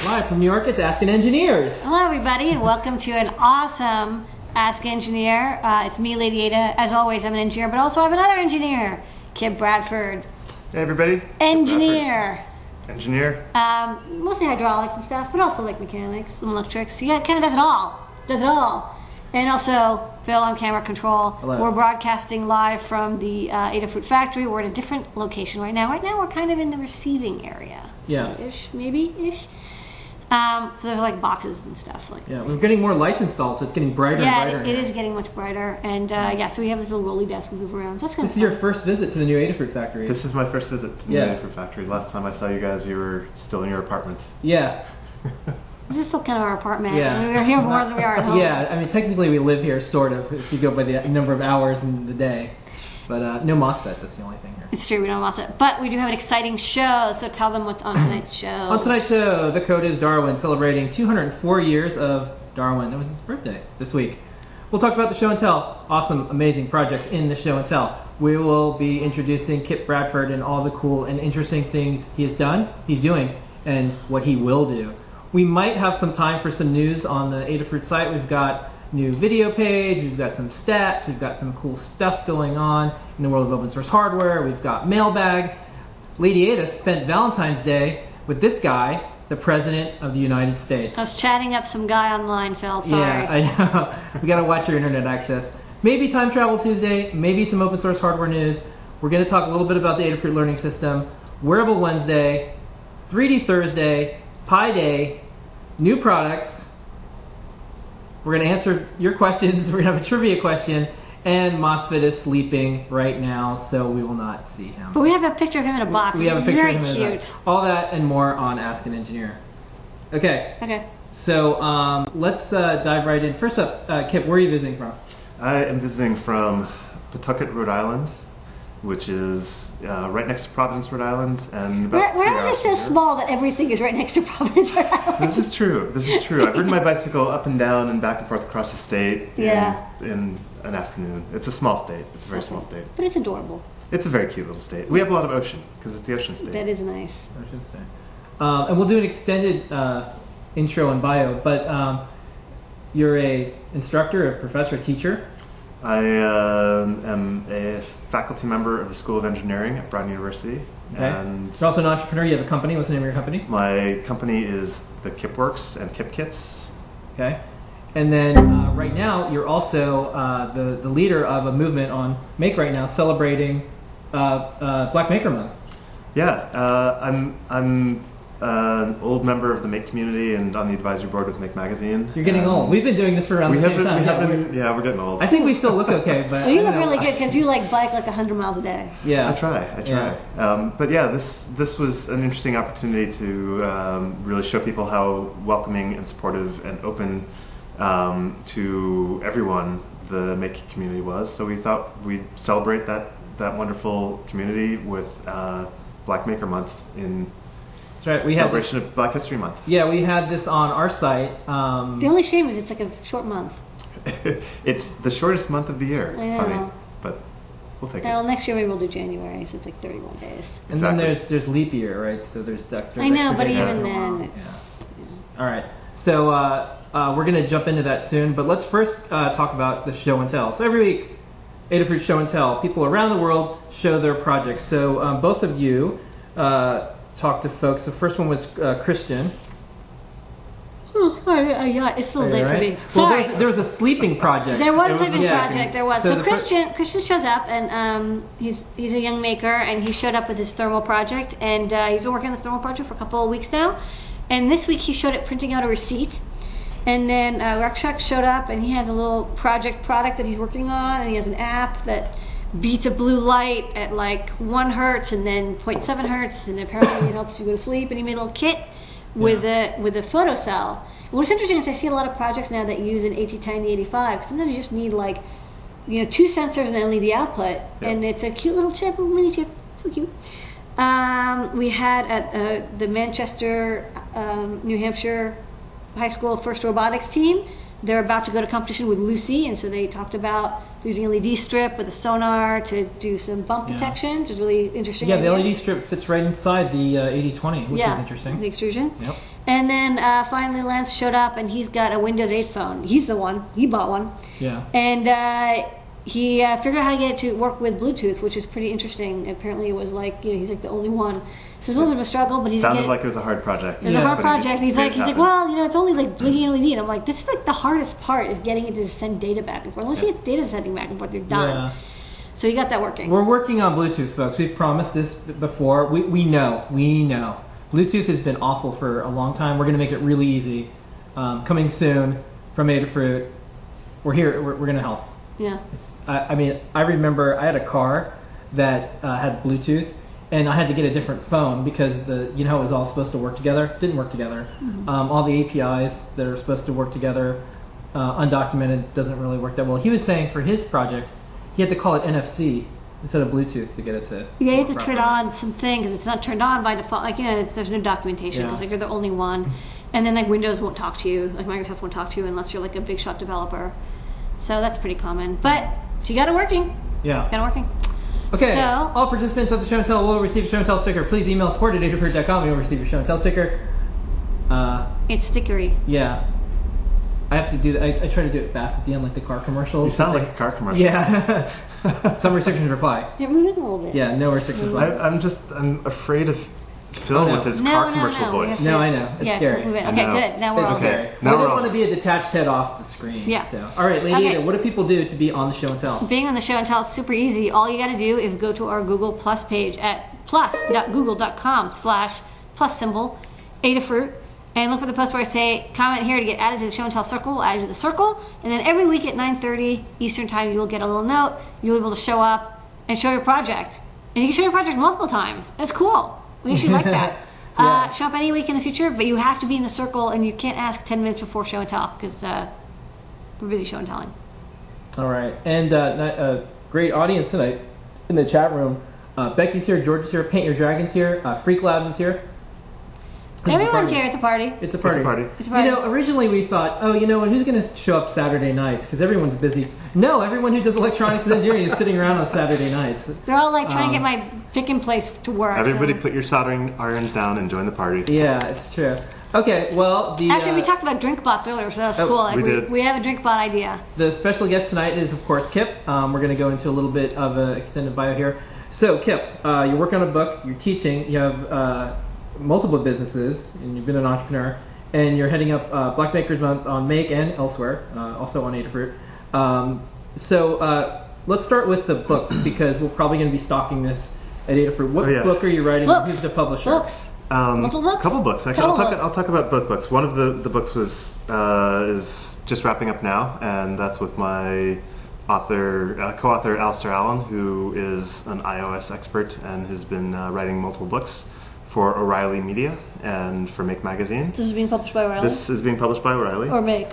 Live from New York, it's Asking Engineers. Hello, everybody, and welcome to an awesome Ask Engineer. It's me, Ladyada. As always, I'm an engineer, but also I have another engineer, Kipp Bradford. Hey, everybody. Engineer. Engineer. Mostly hydraulics and stuff, but also like mechanics, some electrics. He kind of does it all. And also, Phil on camera control. Hello. We're broadcasting live from the Adafruit factory. We're at a different location right now. Right now, we're kind of in the receiving area. Yeah. Ish, maybe-ish. So there's like boxes and stuff. Yeah, we're getting more lights installed, so it's getting brighter and brighter. Yeah, it is getting much brighter. And so we have this little rolly desk we move around. So that's kind of This is your first visit to the new Adafruit factory. This is my first visit to the new Adafruit factory. Last time I saw you guys, you were still in your apartment. Yeah. This is still kind of our apartment. Yeah. I mean, we're here more than we are at home. Yeah, I mean, technically we live here, sort of, if you go by the number of hours in the day. But no MOSFET, that's the only thing here. It's true, we don't watch it. But we do have an exciting show, so tell them what's on tonight's show. On tonight's show, the code is Darwin, celebrating 204 years of Darwin. It was his birthday this week. We'll talk about the show and tell. Awesome, amazing projects in the show and tell. We will be introducing Kipp Bradford and all the cool and interesting things he has done, he's doing, and what he will do. We might have some time for some news on the Adafruit site. We've got new video page, we've got some stats, we've got some cool stuff going on in the world of open source hardware, we've got mailbag. Ladyada spent Valentine's Day with this guy, the President of the United States. I was chatting up some guy online, Phil, sorry. Yeah, I know. We gotta watch your internet access. Maybe Time Travel Tuesday, maybe some open source hardware news. We're gonna talk a little bit about the Adafruit Learning System, Wearable Wednesday, 3D Thursday, Pi Day, new products. We're going to answer your questions. We're going to have a trivia question. And MOSFET is sleeping right now, so we will not see him. But we have a picture of him in a box. We have a picture very of him cute. in a box. All that and more on Ask an Engineer. Okay. So let's dive right in. First up, Kipp, where are you visiting from? I am visiting from Pawtucket, Rhode Island, which is right next to Providence, Rhode Island, and about Rhode Island is so small that everything is right next to Providence, Rhode Island. This is true. I've ridden my bicycle up and down and back and forth across the state in an afternoon. It's a small state. It's a very small state. But it's adorable. It's a very cute little state. We have a lot of ocean because it's the ocean state. That is nice. Ocean state. And we'll do an extended intro and bio, but you're a instructor, a professor, a teacher. I am a faculty member of the School of Engineering at Brown University. Okay. And you're also an entrepreneur. You have a company. What's the name of your company? My company is the Kipp Works and Kipp Kits. Okay. And then right now you're also the leader of a movement on Make Right Now, celebrating Black Maker Month. Yeah, I'm an old member of the Make community and on the advisory board with Make Magazine. You're getting old. We've been doing this for around the same time. We're getting old. I think we still look okay, but you look really good because you bike like 100 miles a day. Yeah, I try. Yeah. But yeah, this was an interesting opportunity to really show people how welcoming and supportive and open to everyone the Make community was. So we thought we'd celebrate that wonderful community with Black Maker Month in That's right. We celebration of Black History Month. Yeah, we had this on our site. The only shame is it's like a short month. It's the shortest month of the year. I know. Funny, but we'll take it. Well, next year maybe we'll do January, so it's like 31 days. And then there's leap year, right? So there's I know, extra but days. even then, it's. All right. So we're going to jump into that soon, but let's first talk about the show and tell. So every week, Adafruit Show and Tell, people around the world show their projects. So both of you talk to folks. The first one was Christian. Yeah, it's still late for me. Sorry. Well, there was a sleeping project. There was a sleeping project. There was. So Christian shows up, and he's a young maker, and he showed up with his thermal project, and he's been working on the thermal project for a couple of weeks now. And this week he showed it printing out a receipt. And then Rakshak showed up, and he has a little product that he's working on, and he has an app that beats a blue light at like 1 hertz and then 0.7 hertz, and apparently it helps you go to sleep. And he made a little kit with a photocell. What's interesting is I see a lot of projects now that use an AT10, the 85, because sometimes you just need like, 2 sensors and an LED output, and it's a cute little chip, little mini chip, so cute. We had at the Manchester, New Hampshire High School First Robotics team. They're about to go to competition with Lucy, and so they talked about using LED strip with a sonar to do some bump detection, which is really interesting. Yeah, the LED strip fits right inside the 8020, which is interesting. The extrusion. Yep. And then finally Lance showed up, and he's got a Windows 8 phone. He's the one. He bought one. Yeah. And he figured out how to get it to work with Bluetooth, which is pretty interesting. Apparently it was like, he's like the only one. So it's a little bit of a struggle, but he's sounded like it was a hard project. It was a hard project. He's like, well, it's only like blinking LED. And I'm like, this is like the hardest part is getting it to send data back and forth. Once you get data sending back and forth, you're done. Yeah. So he got that working. We're working on Bluetooth, folks. We've promised this before. We know. Bluetooth has been awful for a long time. We're going to make it really easy. Coming soon from Adafruit. We're here. We're going to help. Yeah. I remember I had a car that had Bluetooth, and I had to get a different phone because it was all supposed to work together. Didn't work together. Mm-hmm. All the APIs that are supposed to work together, undocumented, doesn't really work that well. He was saying for his project, he had to call it NFC instead of Bluetooth to get it to. Yeah, you have to turn on some things because it's not turned on by default. Like, there's no documentation because you're the only one, and then like Windows won't talk to you, like Microsoft won't talk to you unless you're like a big shot developer. So that's pretty common. But she got it working. Yeah. Got it working. Okay. So, all participants of the Show and Tell will receive a Show and Tell sticker. Please email support@adafruit.com. You'll receive your Show and Tell sticker. It's stickery. Yeah. I have to do that. I try to do it fast at the end, like the car commercials. You sound like a car commercial. Yeah. Some restrictions apply. Yeah, move it a little bit. Yeah, no restrictions apply. I'm afraid of Phil with his car commercial voice. No, I know. It's scary. Move it. Okay, good. Now we're all scary. good. I didn't want to be a detached head off the screen. Yeah. So. All right, Ladyada, what do people do to be on the Show and Tell? Being on the Show and Tell is super easy. All you got to do is go to our Google Plus page at plus.google.com/+Adafruit and look for the post where I say comment here to get added to the Show and Tell circle. We'll add you to the circle, and then every week at 9:30 Eastern time, you will get a little note. You'll be able to show up and show your project, and you can show your project multiple times. That's cool. We actually like that. Show up any week in the future, but you have to be in the circle, and you can't ask 10 minutes before Show and Tell because we're busy show and telling. All right, and great audience tonight in the chat room. Becky's here, George is here, Paint Your Dragon's here, Freak Labs is here. Everyone's here. It's a party. It's a party. It's a party. Originally we thought, who's going to show up Saturday nights? Because everyone's busy. No, everyone who does electronics and engineering is sitting around on Saturday nights. They're all like trying to get my picking place to work. Everybody put your soldering irons down and join the party. Yeah, it's true. Okay, well, actually, we talked about drink bots earlier, so that's cool. Like, we have a drink bot idea. The special guest tonight is, of course, Kipp. We're going to go into a little bit of an extended bio here. So, Kipp, you're working on a book, you're teaching, you have multiple businesses, and you've been an entrepreneur, and you're heading up Black Makers Month on Make and elsewhere, also on Adafruit. So let's start with the book, because we're probably going to be stocking this at Adafruit. What book are you writing? Books. Who's the publisher? Books. Couple books. Actually, I'll talk about both books. One of the books is just wrapping up now, and that's with my co-author Alistair Allen, who is an iOS expert and has been writing multiple books for O'Reilly Media and for Make Magazine. This is being published by O'Reilly? This is being published by O'Reilly. Or Make?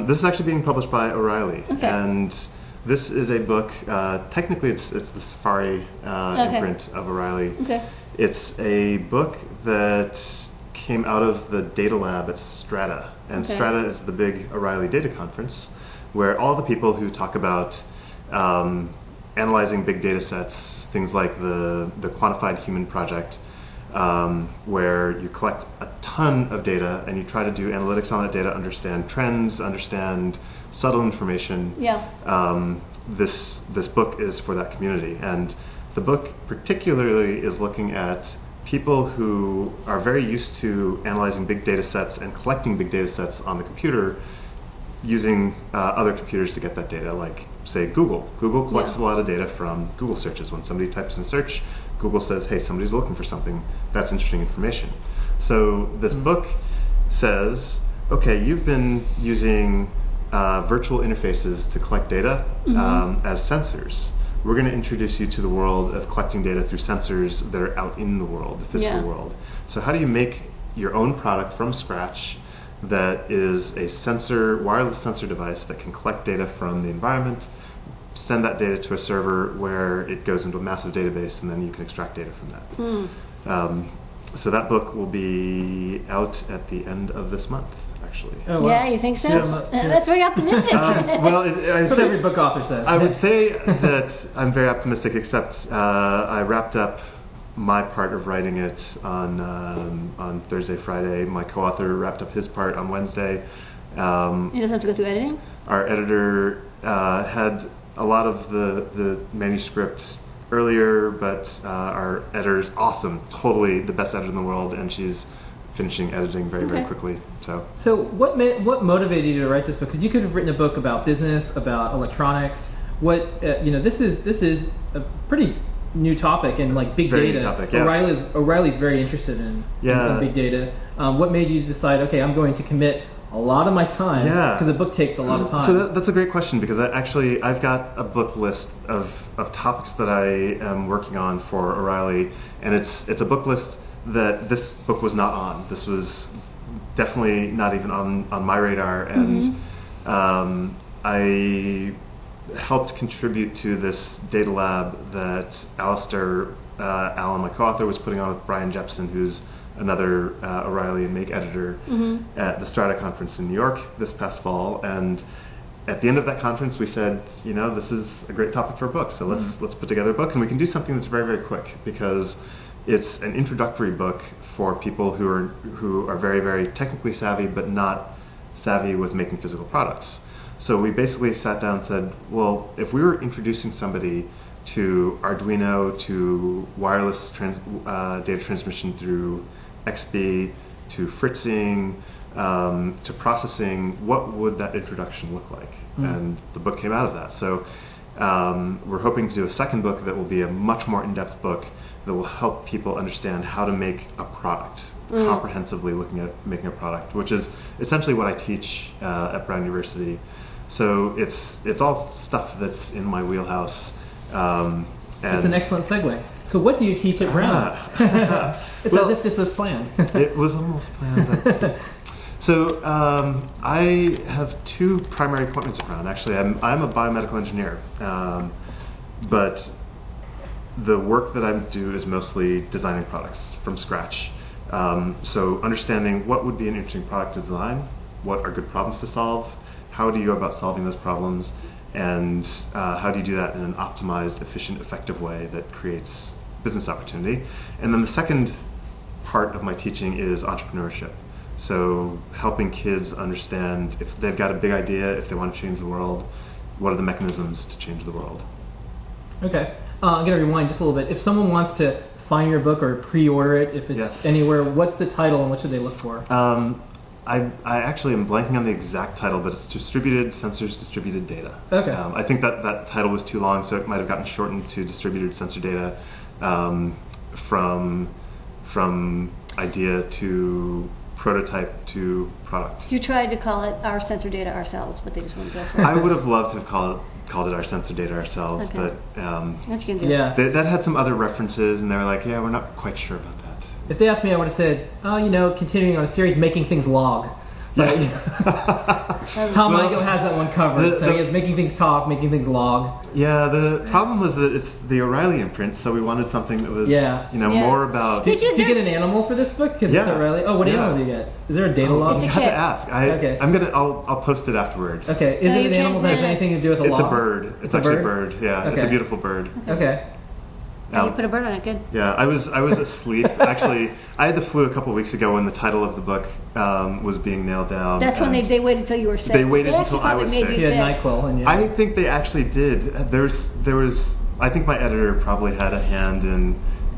This is actually being published by O'Reilly. Okay. And this is a book, technically it's the Safari imprint of O'Reilly. Okay. It's a book that came out of the data lab at Strata. And Strata is the big O'Reilly data conference where all the people who talk about analyzing big data sets, things like the Quantified Human Project, where you collect a ton of data and you try to do analytics on that data, understand trends, understand subtle information. Yeah. This book is for that community, and the book particularly is looking at people who are very used to analyzing big data sets and collecting big data sets on the computer using other computers to get that data, like say Google. Google collects a lot of data from Google searches. When somebody types in search, Google says, hey, somebody's looking for something. That's interesting information. So this book says, okay, you've been using virtual interfaces to collect data as sensors. We're going to introduce you to the world of collecting data through sensors that are out in the world, the physical world. So how do you make your own product from scratch that is a wireless sensor device that can collect data from the environment, send that data to a server where it goes into a massive database, and then you can extract data from that. So that book will be out at the end of this month, actually. Oh, wow. Yeah, you think so? That's very optimistic. That's what every book author says. I would say that I'm very optimistic, except I wrapped up my part of writing it on Thursday, Friday. My co-author wrapped up his part on Wednesday. It doesn't have to go through editing? Our editor had a lot of the manuscript earlier, but our editor's awesome, totally the best editor in the world, and she's finishing editing very quickly. So what motivated you to write this book? Because you could have written a book about business, about electronics. This is a pretty new topic, and like big Very data. new topic, yeah. O'Reilly's very interested in big data. What made you decide, okay, I'm going to commit a lot of my time, because a book takes a lot of time? So that's a great question, because I've got a book list of topics that I am working on for O'Reilly, and it's a book list that this book was not on. This was definitely not even on my radar, and I helped contribute to this data lab that Alistair Allen, my co-author, was putting on with Brian Jepson, who's another O'Reilly and Make editor, at the Strata conference in New York this past fall. And at the end of that conference, we said, this is a great topic for a book, so let's put together a book, and we can do something that's very, very quick, because it's an introductory book for people who are very, very technically savvy, but not savvy with making physical products. So we basically sat down and said, well, if we were introducing somebody to Arduino, to wireless data transmission through XB, to fritzing, to processing, what would that introduction look like? And the book came out of that. So we're hoping to do a second book that will be a much more in-depth book that will help people understand how to make a product, comprehensively looking at making a product, which is essentially what I teach at Brown University. So it's all stuff that's in my wheelhouse. It's an excellent segue. So what do you teach at Brown? It's as if this was planned. It was almost planned. So I have two primary appointments at Brown. Actually, I'm a biomedical engineer, but the work that I do is mostly designing products from scratch. So understanding what would be an interesting product design, what are good problems to solve, how do you go about solving those problems, and how do you do that in an optimized, efficient, effective way that creates business opportunity. And then the second part of my teaching is entrepreneurship. So helping kids understand if they've got a big idea, if they want to change the world, what are the mechanisms to change the world. Okay. I'm going to rewind just a little bit. If someone wants to find your book or pre-order it, if it's anywhere, what's the title and what should they look for? I actually am blanking on the exact title, but it's Distributed Sensors, Distributed Data. Okay. I think that title was too long, so it might have gotten shortened to Distributed Sensor Data, from idea to prototype to product. You tried to call it Our Sensor Data Ourselves, but they just wouldn't go for it. I would have loved to have called it Our Sensor Data Ourselves, but what you can do. Yeah. that had some other references, and they were like, yeah, we're not quite sure about that. If they asked me, I would have said, continuing on a series, Making Things Log. But Tom Igoe has that one covered, so he has Making Things Talk, Making Things Log. Yeah, the problem was that it's the O'Reilly imprint, so we wanted something that was more about... Did you get an animal for this book? Because it's O'Reilly. Oh, what animal do you get? Is there a data log? It's a You have Kipp. to ask. Okay. I'll post it afterwards. Okay. Is it an animal that has anything to do with a log? It's a bird. It's actually a bird. Yeah, Okay. it's a beautiful bird. Okay. You put a bird on it, good. Yeah, I was asleep. Actually, I had the flu a couple of weeks ago when the title of the book was being nailed down. That's when they waited till you were sick. They waited until I was sick. You had NyQuil in you. I think they actually did. There was. I think my editor probably had a hand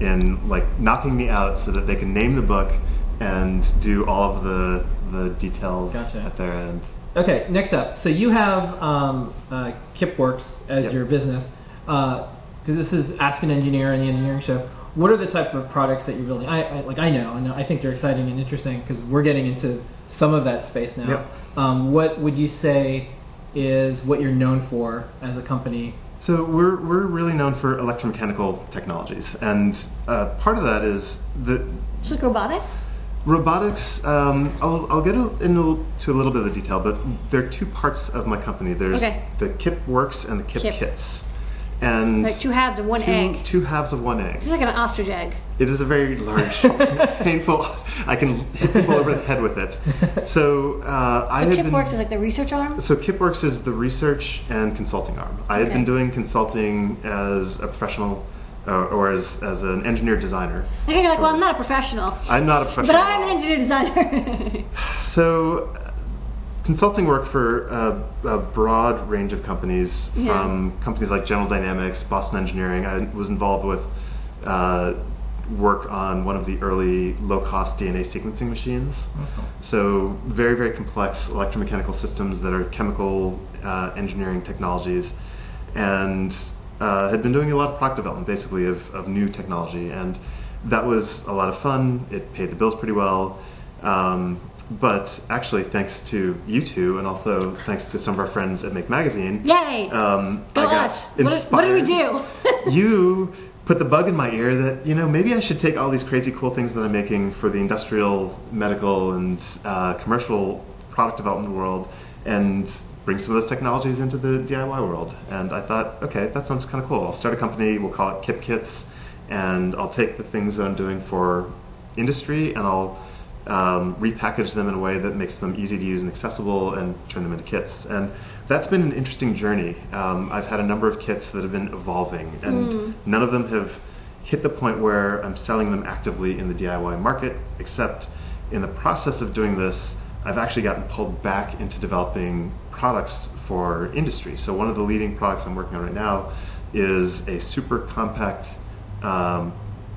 in like knocking me out so that they can name the book and do all of the details at their end. Okay, next up. So you have Kipp Works as your business. Because this is Ask an Engineer and the Engineering Show. What are the type of products that you're building? I know. I think they're exciting and interesting because we're getting into some of that space now. Yep. What would you say is what you're known for as a company? So we're really known for electromechanical technologies, and part of that is the... It's like robotics? Robotics, I'll get into a little bit of the detail, but there are two parts of my company. There's the Kipp Works and the Kipp Kits. And like two halves of one egg. Two halves of one egg. It's like an ostrich egg. It is a very large, painful. I can hit people over the head with it. So Kipp Works is like the research arm? So Kipp Works is the research and consulting arm. I had been doing consulting as a professional or as an engineer designer. Okay, you're like, well, I'm not a professional. I'm not a professional. But I'm an engineer designer. So, consulting work for a broad range of companies, from companies like General Dynamics, Boston Engineering. I was involved with work on one of the early low-cost DNA sequencing machines. That's cool. So very, very complex electromechanical systems that are chemical engineering technologies, and had been doing a lot of product development, basically, of new technology. And that was a lot of fun. It paid the bills pretty well. But actually, thanks to you two, and also thanks to some of our friends at Make Magazine, Yay! I Go got us! inspired. What did we do? You put the bug in my ear that, maybe I should take all these crazy cool things that I'm making for the industrial, medical, and commercial product development world and bring some of those technologies into the DIY world. And I thought, okay, that sounds kind of cool. I'll start a company, we'll call it Kipp Kits, and I'll take the things that I'm doing for industry and I'll repackage them in a way that makes them easy to use and accessible and turn them into kits. And that's been an interesting journey. I've had a number of kits that have been evolving, and none of them have hit the point where I'm selling them actively in the DIY market, except in the process of doing this, I've actually gotten pulled back into developing products for industry. So one of the leading products I'm working on right now is a super compact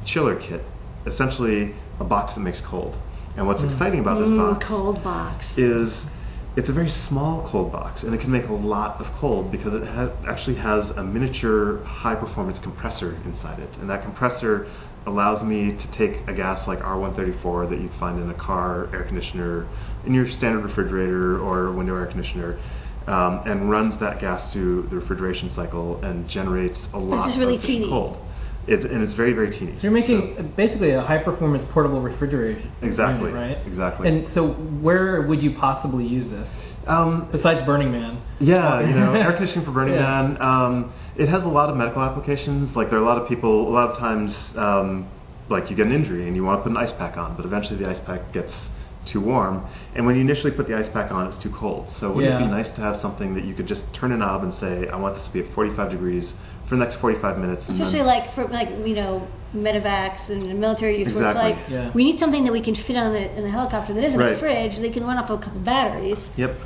chiller kit, essentially a box that makes cold. And what's exciting about this box cold box is it's a very small cold box, and it can make a lot of cold because it actually has a miniature high-performance compressor inside it. And that compressor allows me to take a gas like R134 that you'd find in a car air conditioner, in your standard refrigerator or window air conditioner, and runs that gas through the refrigeration cycle and generates a lot is really of teeny. cold. And it's very, very teeny. So you're making basically a high-performance portable refrigerator. Exactly. Unit, right? Exactly. And so where would you possibly use this? Besides Burning Man? Yeah, air conditioning for Burning Man. It has a lot of medical applications. Like there are a lot of people, a lot of times, like you get an injury and you want to put an ice pack on, but eventually the ice pack gets too warm. And when you initially put the ice pack on, it's too cold. So wouldn't it be nice to have something that you could just turn a knob and say, I want this to be at 45 degrees for the next 45 minutes. Especially for medevacs and military use, Exactly. where it's like, we need something that we can fit on in a helicopter that isn't a fridge. They can run off a couple batteries. Yep.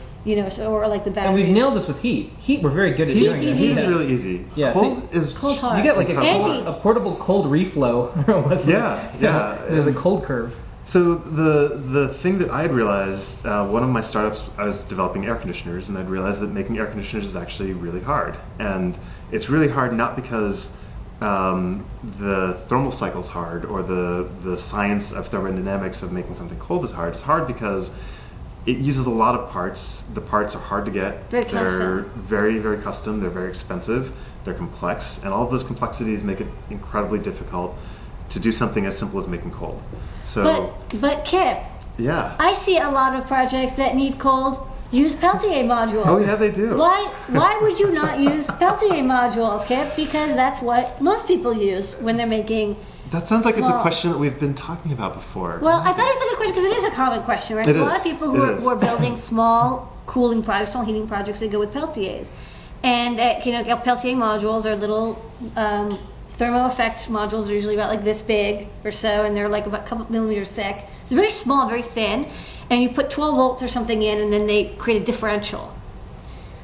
Or like the battery. And we've nailed this with heat. Heat, we're very good at doing this. Heat is really easy. Yeah, cold is hard. You get like a portable cold reflow. There's a cold curve. So the thing that I had realized, one of my startups, I was developing air conditioners, and I'd realized that making air conditioners is actually really hard. And it's really hard not because the thermal cycle is hard or the science of thermodynamics of making something cold is hard. It's hard because it uses a lot of parts. The parts are hard to get. They're very, very custom. They're very expensive. They're complex. And all of those complexities make it incredibly difficult to do something as simple as making cold. So, but Kipp, I see a lot of projects that need cold use Peltier modules. Oh yeah, they do. Why would you not use Peltier modules, Kipp? Because that's what most people use when they're making. That sounds like it's a question that we've been talking about before. Well, I thought it was a good question because it is a common question, right? There's a lot of people who are building small cooling projects, small heating projects that go with Peltiers. And Peltier modules are little thermo effect modules. They're usually about like this big or so, and they're like about a couple millimeters thick. So very small, very thin. And you put 12 volts or something in, and then they create a differential,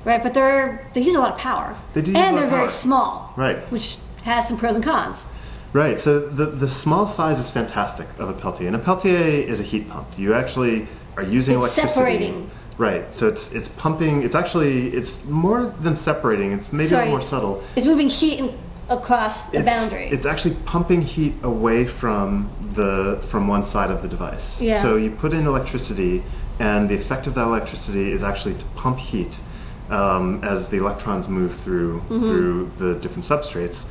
right? But they use a lot of power. They do, and they're very small, right? Which has some pros and cons. Right. So the small size is fantastic of a Peltier, and a Peltier is a heat pump. You actually are using electricity. Separating. Right. So it's pumping. It's more than separating. It's maybe a little more subtle. It's moving heat across the boundary. It's actually pumping heat away from one side of the device. Yeah. So you put in electricity, and the effect of that electricity is actually to pump heat as the electrons move through the different substrates,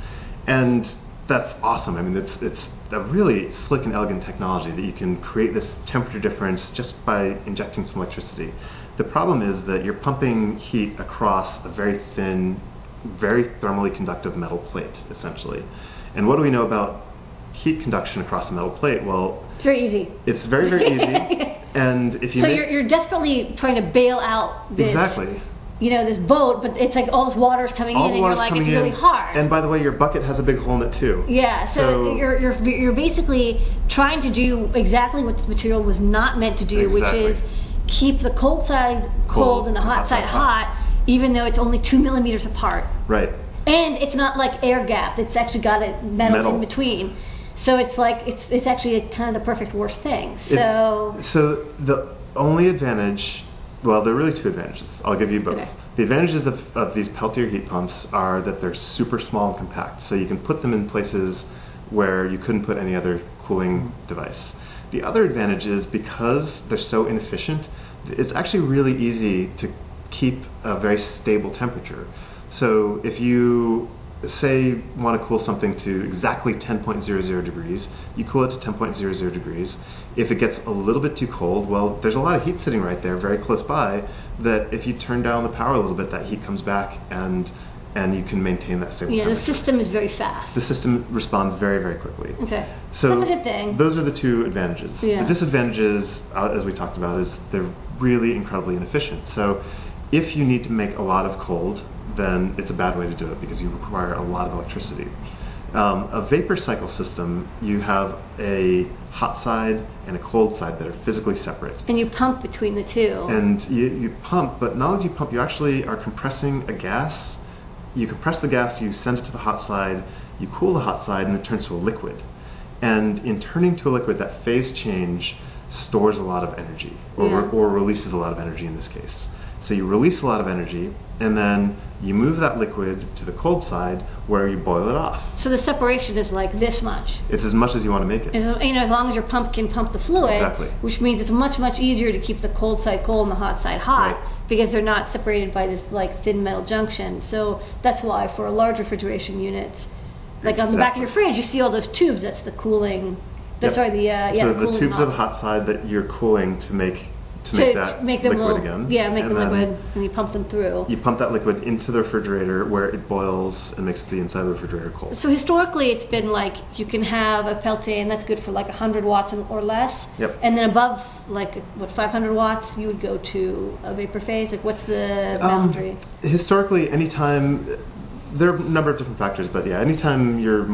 and that's awesome. I mean, it's a really slick and elegant technology that you can create this temperature difference just by injecting some electricity. The problem is that you're pumping heat across a very thin, very thermally conductive metal plate, essentially. And what do we know about heat conduction across a metal plate? Well, it's very easy. It's very, very easy. And if you you're desperately trying to bail out this. Exactly. this boat, but it's like all this water is coming in, and you're like, it's really hard. And by the way, your bucket has a big hole in it too. Yeah, so you're basically trying to do exactly what this material was not meant to do, which is keep the cold side cold and the hot side hot, even though it's only 2 millimeters apart. Right. And it's not like air gap; it's actually got a metal in between. So it's like it's actually kind of the perfect worst thing. So the only advantage. Well, there are really two advantages. I'll give you both. Okay. The advantages of these Peltier heat pumps are that they're super small and compact, so you can put them in places where you couldn't put any other cooling device. The other advantage is because they're so inefficient, it's actually really easy to keep a very stable temperature. So if you say want to cool something to exactly 10.00 degrees, you cool it to 10.00 degrees. If it gets a little bit too cold, well, there's a lot of heat sitting right there very close by that if you turn down the power a little bit, that heat comes back and you can maintain that stable temperature. The system is very fast. The system responds very, very quickly. Okay, so that's a good thing. Those are the two advantages. Yeah. The disadvantages, as we talked about, is they're really incredibly inefficient. So if you need to make a lot of cold, then it's a bad way to do it because you require a lot of electricity. A vapor cycle system, you have a hot side and a cold side that are physically separate. And you pump between the two. And you pump, but not only do you pump, you actually are compressing a gas. You compress the gas, you send it to the hot side, you cool the hot side, and it turns to a liquid. And in turning to a liquid, that phase change stores a lot of energy, or releases a lot of energy in this case. So you release a lot of energy, and then you move that liquid to the cold side where you boil it off. So the separation is like this much. It's as much as you want to make it. As long as your pump can pump the fluid, which means it's much, much easier to keep the cold side cold and the hot side hot, because they're not separated by this like thin metal junction. So that's why for a large refrigeration unit, like on the back of your fridge, you see all those tubes. That's the cooling. That's So the tubes are the hot side that you're cooling to make that liquid again. Yeah, make the liquid, and you pump them through. You pump that liquid into the refrigerator where it boils and makes the inside of the refrigerator cold. So historically, it's been like you can have a Peltier, and that's good for like 100 watts or less. Yep. And then above, like 500 watts, you would go to a vapor phase. Like, what's the boundary? Historically, anytime. There are a number of different factors, but yeah, anytime you're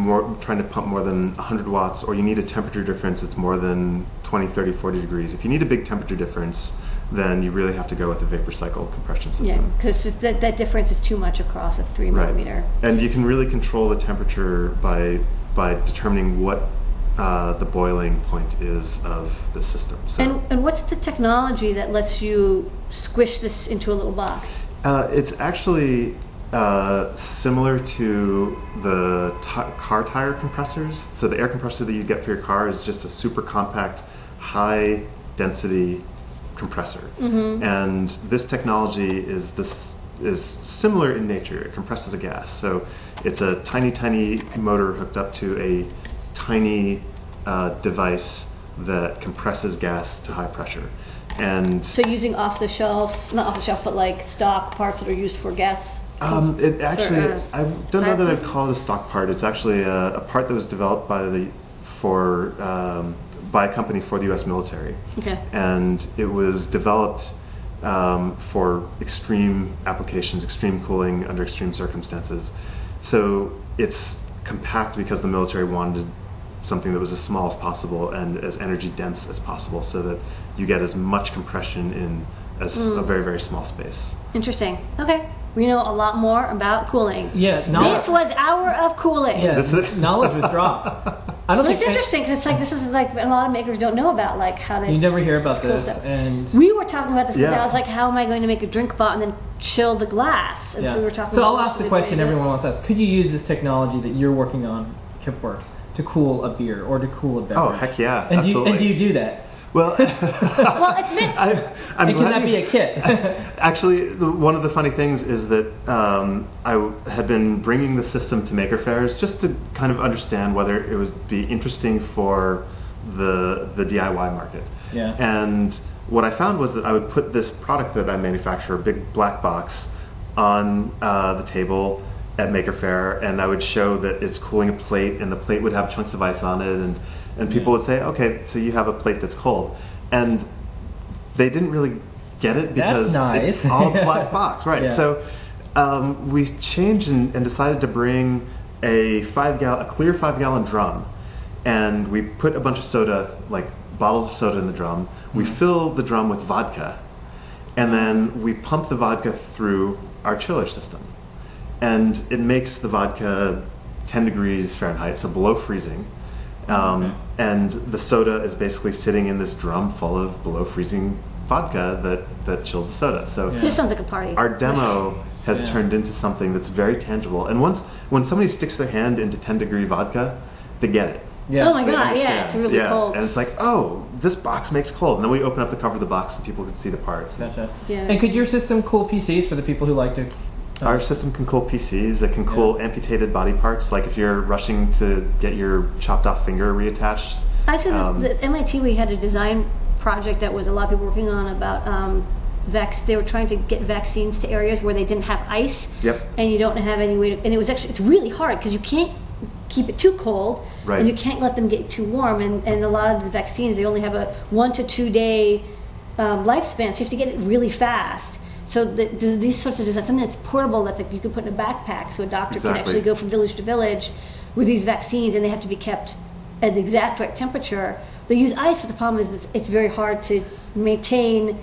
trying to pump more than 100 watts or you need a temperature difference that's more than 20, 30, 40 degrees, if you need a big temperature difference, then you really have to go with the vapor cycle compression system. Yeah, because that difference is too much across a 3 millimeter. And you can really control the temperature by determining what the boiling point is of the system. So, and what's the technology that lets you squish this into a little box? It's actually similar to the car tire compressors. So the air compressor that you get for your car is just a super compact, high density compressor. Mm-hmm. And this technology is similar in nature. It compresses a gas. So it's a tiny motor hooked up to a tiny device that compresses gas to high pressure. And so using not off the shelf, but like stock parts that are used for gas. It actually, I don't know that I'd call it a stock part. It's actually a part that was developed by a company for the U.S. military. Okay. And it was developed for extreme applications, extreme cooling under extreme circumstances. So it's compact because the military wanted something that was as small as possible and as energy dense as possible, so that you get as much compression in as a very, very small space. Interesting. Okay. We know a lot more about cooling. Yeah. This was Hour of Cooling. Yeah. Knowledge was dropped. It's interesting because it's like this is like a lot of makers don't know about like how to. You never hear about this, and we were talking about this because I was like, how am I going to make a drink pot and then chill the glass? And so we were talking. So I'll ask the question everyone wants to ask: could you use this technology that you're working on, Kipp to cool a beer or to cool a beverage? Oh heck yeah! And do you do that? Well, it's been. And can that be a kit? Actually, one of the funny things is that I had been bringing the system to maker fairs just to kind of understand whether it would be interesting for the DIY market. Yeah. And what I found was that I would put this product that I manufacture, a big black box, on the table at Maker Faire, and I would show that it's cooling a plate, and the plate would have chunks of ice on it, and people would say, okay, so you have a plate that's cold. And they didn't really get it because nice. it's all black box, right? Yeah. So we changed and decided to bring a clear 5-gallon drum, and we put a bunch of soda, like bottles of soda in the drum. We fill the drum with vodka, and then we pump the vodka through our chiller system, and it makes the vodka 10 degrees Fahrenheit, so below freezing. And the soda is basically sitting in this drum full of below freezing vodka that chills the soda. So This sounds like a party. our demo has turned into something that's very tangible. And when somebody sticks their hand into 10-degree vodka, they get it. Yeah. Oh my god, yeah, it's really cold. And it's like, oh, this box makes cold. And then we open up the cover of the box and people can see the parts. Gotcha. Yeah. And could your system cool PCs for the people who like to? Our system can cool PCs. It can cool amputated body parts. Like if you're rushing to get your chopped off finger reattached. Actually, the MIT, we had a design project that was a lot of people working on about they were trying to get vaccines to areas where they didn't have ice. Yep. And you don't have any way to, and it's really hard because you can't keep it too cold, Right. and you can't let them get too warm, and a lot of the vaccines, they only have a 1 to 2 day lifespan, so you have to get it really fast. So these sorts of designs, something that's portable, that's like you can put in a backpack, so a doctor can actually go from village to village with these vaccines, and they have to be kept at the exact right temperature. They use ice, but the problem is it's very hard to maintain,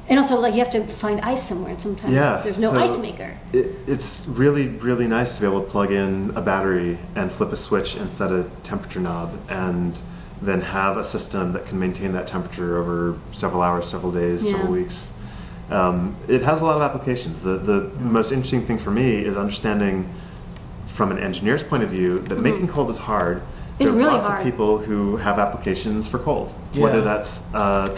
and also like you have to find ice somewhere, and sometimes there's no ice maker. It's really, really nice to be able to plug in a battery and flip a switch and set a temperature knob, and then have a system that can maintain that temperature over several hours, several days, several weeks. It has a lot of applications. The most interesting thing for me is understanding from an engineer's point of view that making cold is hard. It's there are really lots hard. of people who have applications for cold, whether that's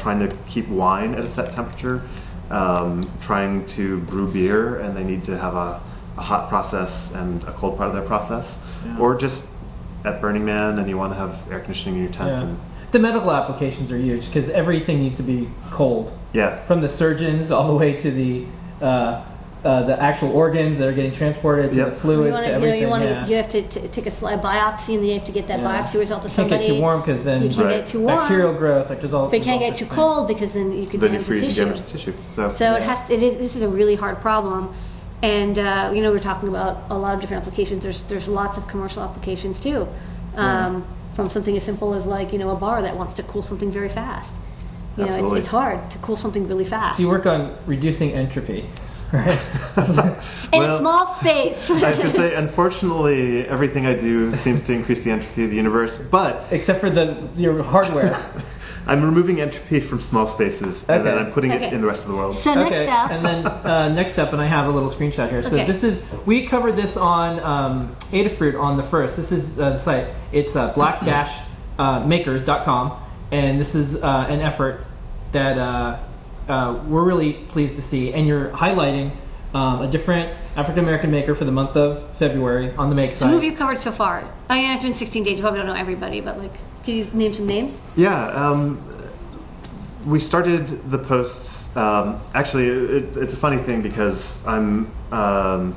trying to keep wine at a set temperature, trying to brew beer and they need to have a hot process and a cold part of their process, or just at Burning Man and you want to have air conditioning in your tent. And the medical applications are huge because everything needs to be cold. Yeah. From the surgeons all the way to the actual organs that are getting transported to the fluids to everything. You have to take a biopsy, and then you have to get that biopsy result to somebody. Can't get too warm because then you can't get too warm. Bacterial growth, like there's all. But you can't get too cold because then you could damage the tissue. So this is a really hard problem, and we're talking about a lot of different applications. There's lots of commercial applications too, from something as simple as like a bar that wants to cool something very fast. It's hard to cool something really fast. So you work on reducing entropy. Right. In a small space. I could say, unfortunately, everything I do seems to increase the entropy of the universe, but except for your hardware. I'm removing entropy from small spaces, and then I'm putting it in the rest of the world. So next up, and then next up, and I have a little screenshot here. So we covered this on Adafruit on the 1st. This is the site. It's black-makers.com, and this is an effort that we're really pleased to see. And you're highlighting a different African American maker for the month of February on the Make site. So who have you covered so far? I mean, it's been 16 days. You probably don't know everybody, but can you name some names? Yeah, we started the posts. Actually, it's a funny thing because I'm on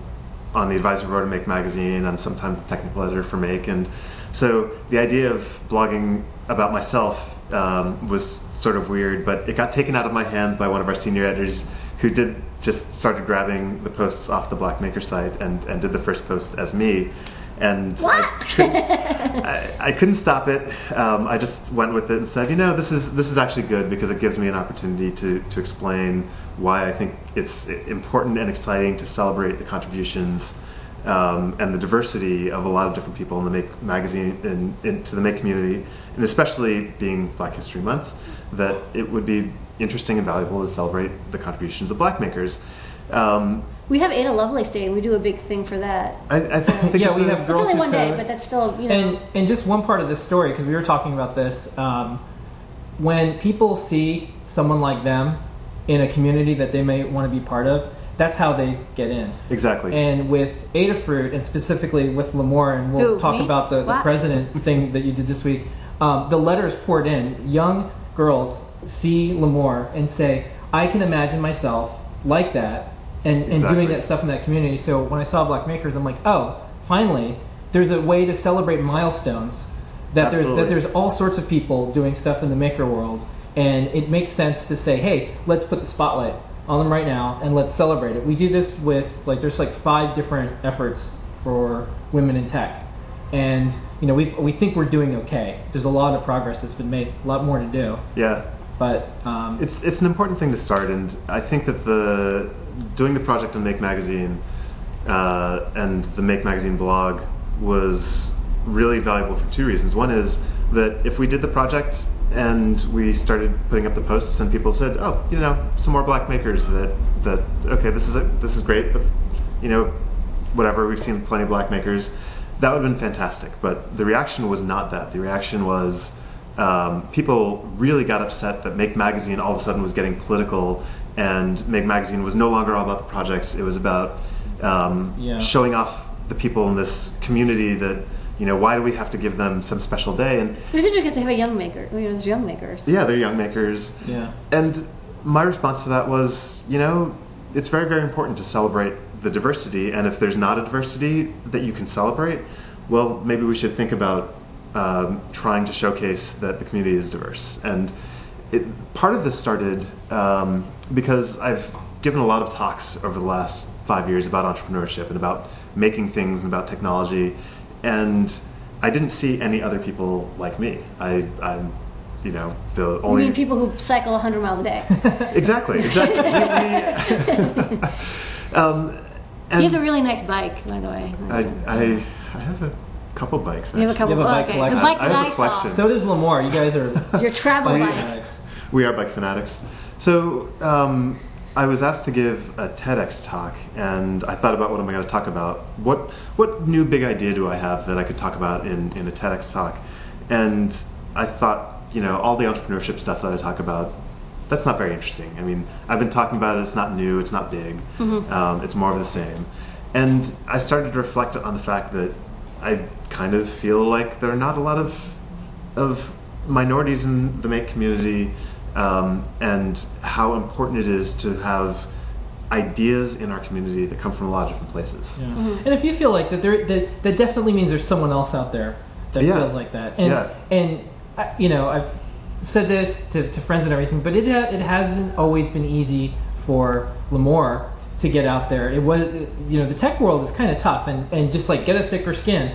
the advisory board of Make magazine. I'm sometimes the technical editor for Make, and so the idea of blogging about myself was sort of weird, but it got taken out of my hands by one of our senior editors who just started grabbing the posts off the Black Maker site and did the first post as me. And I couldn't stop it. I just went with it and said, this is actually good because it gives me an opportunity to explain why I think it's important and exciting to celebrate the contributions and the diversity of a lot of different people in the Make magazine and to the Make community, and especially being Black History Month, that it would be interesting and valuable to celebrate the contributions of Black makers. We have Ada Lovelace Day, and we do a big thing for that. I think we have Girls It's only Who one day, Code. but that's still, And just one part of this story, because we were talking about this, when people see someone like them in a community that they may want to be part of, that's how they get in. Exactly. And with Adafruit, and specifically with Lamore, and we'll talk about the president thing that you did this week, the letters poured in. Young girls see Lamore and say, I can imagine myself like that, and doing that stuff in that community. So when I saw Black Makers, I'm like, oh, finally, there's a way to celebrate milestones. That there's all sorts of people doing stuff in the maker world, and it makes sense to say, hey, let's put the spotlight on them right now, and let's celebrate it. We do this with, like, there's like 5 different efforts for women in tech. And, you know, we think we're doing okay. There's a lot of progress that's been made, a lot more to do. Yeah. But it's an important thing to start, and I think that doing the project on Make Magazine and the Make Magazine blog was really valuable for 2 reasons. One is that if we did the project and we started putting up the posts and people said, oh, you know, some more black makers that okay, this is great, but, you know, whatever, we've seen plenty of black makers, that would have been fantastic. But the reaction was not that. The reaction was people really got upset that Make Magazine all of a sudden was getting political, and Make Magazine was no longer all about the projects. It was about showing off the people in this community that, you know, why do we have to give them some special day? And it was interesting because they have a young maker. I mean, there's young makers. Yeah, they're young makers. Yeah. And my response to that was, you know, it's very, very important to celebrate the diversity. And if there's not a diversity that you can celebrate, well, maybe we should think about trying to showcase that the community is diverse. And part of this started because I've given a lot of talks over the last 5 years about entrepreneurship and about making things and about technology, and I didn't see any other people like me. I'm, you know, the only... You mean people who cycle 100 miles a day? Exactly. He has a really nice bike, by the way. I have a couple bikes. You have a couple. You have a bike okay. collection. The bike I that have I a saw. collection. so does Lamar. You guys are Your travel bike bike. fanatics. We are bike fanatics. So I was asked to give a TEDx talk, and I thought about what am I going to talk about. What new big idea do I have that I could talk about in a TEDx talk? And I thought, you know, all the entrepreneurship stuff that I talk about, that's not very interesting. I mean, I've been talking about it. It's not new. It's not big. Mm-hmm. It's more of the same. And I started to reflect on the fact that I kind of feel like there are not a lot of minorities in the Make community, and how important it is to have ideas in our community that come from a lot of different places. Yeah. Mm-hmm. And if you feel like that, that definitely means there's someone else out there that feels like that. And you know, I've said this to friends and everything, but it hasn't always been easy for Lamar to get out there. It was, you know, the tech world is kind of tough, and just like get a thicker skin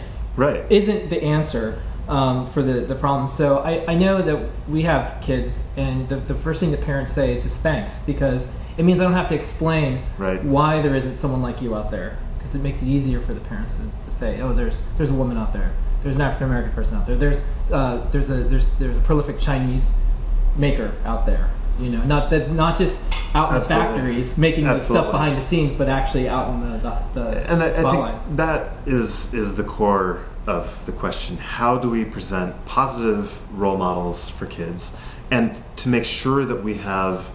isn't the answer for the problem. So I know that we have kids, and the first thing that parents say is just thanks, because it means I don't have to explain why there isn't someone like you out there, because it makes it easier for the parents to say, oh, there's a woman out there, there's an African American person out there, there's a prolific Chinese maker out there. You know, not just out in the factories making the stuff behind the scenes, but actually out in the and spotlight. I think that is the core of the question. How do we present positive role models for kids, and to make sure that we have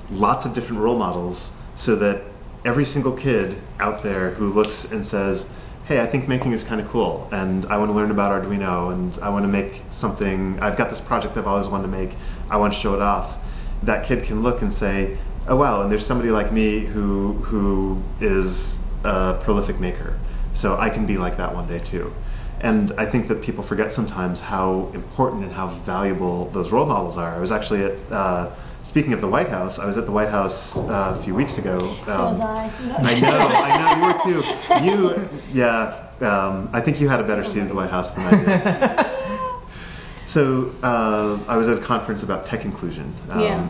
lots of different role models, so that every single kid out there who looks and says, hey, I think making is kind of cool, and I want to learn about Arduino, and I want to make something, I've got this project I've always wanted to make, I want to show it off. That kid can look and say, oh wow, and there's somebody like me who is a prolific maker, so I can be like that one day too. And I think that people forget sometimes how important and how valuable those role models are. I was actually at, speaking of the White House, I was at the White House a few weeks ago. So was I. I know, you were too. I think you had a better seat at the White House than I did. So I was at a conference about tech inclusion.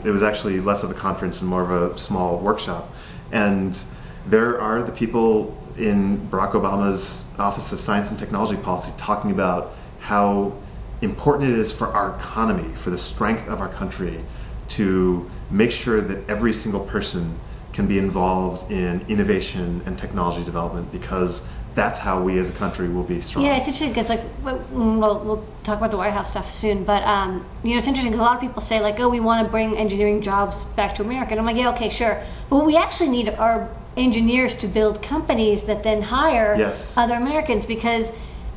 It was actually less of a conference and more of a small workshop. And there are the people in Barack Obama's Office of Science and Technology Policy talking about how important it is for our economy, for the strength of our country, to make sure that every single person can be involved in innovation and technology development, because that's how we as a country will be strong. Yeah, it's interesting because, like, we'll talk about the White House stuff soon, but you know, it's interesting because a lot of people say, like, oh, we want to bring engineering jobs back to America, and I'm like, yeah, okay, sure, but what we actually need are engineers to build companies that then hire other Americans, because,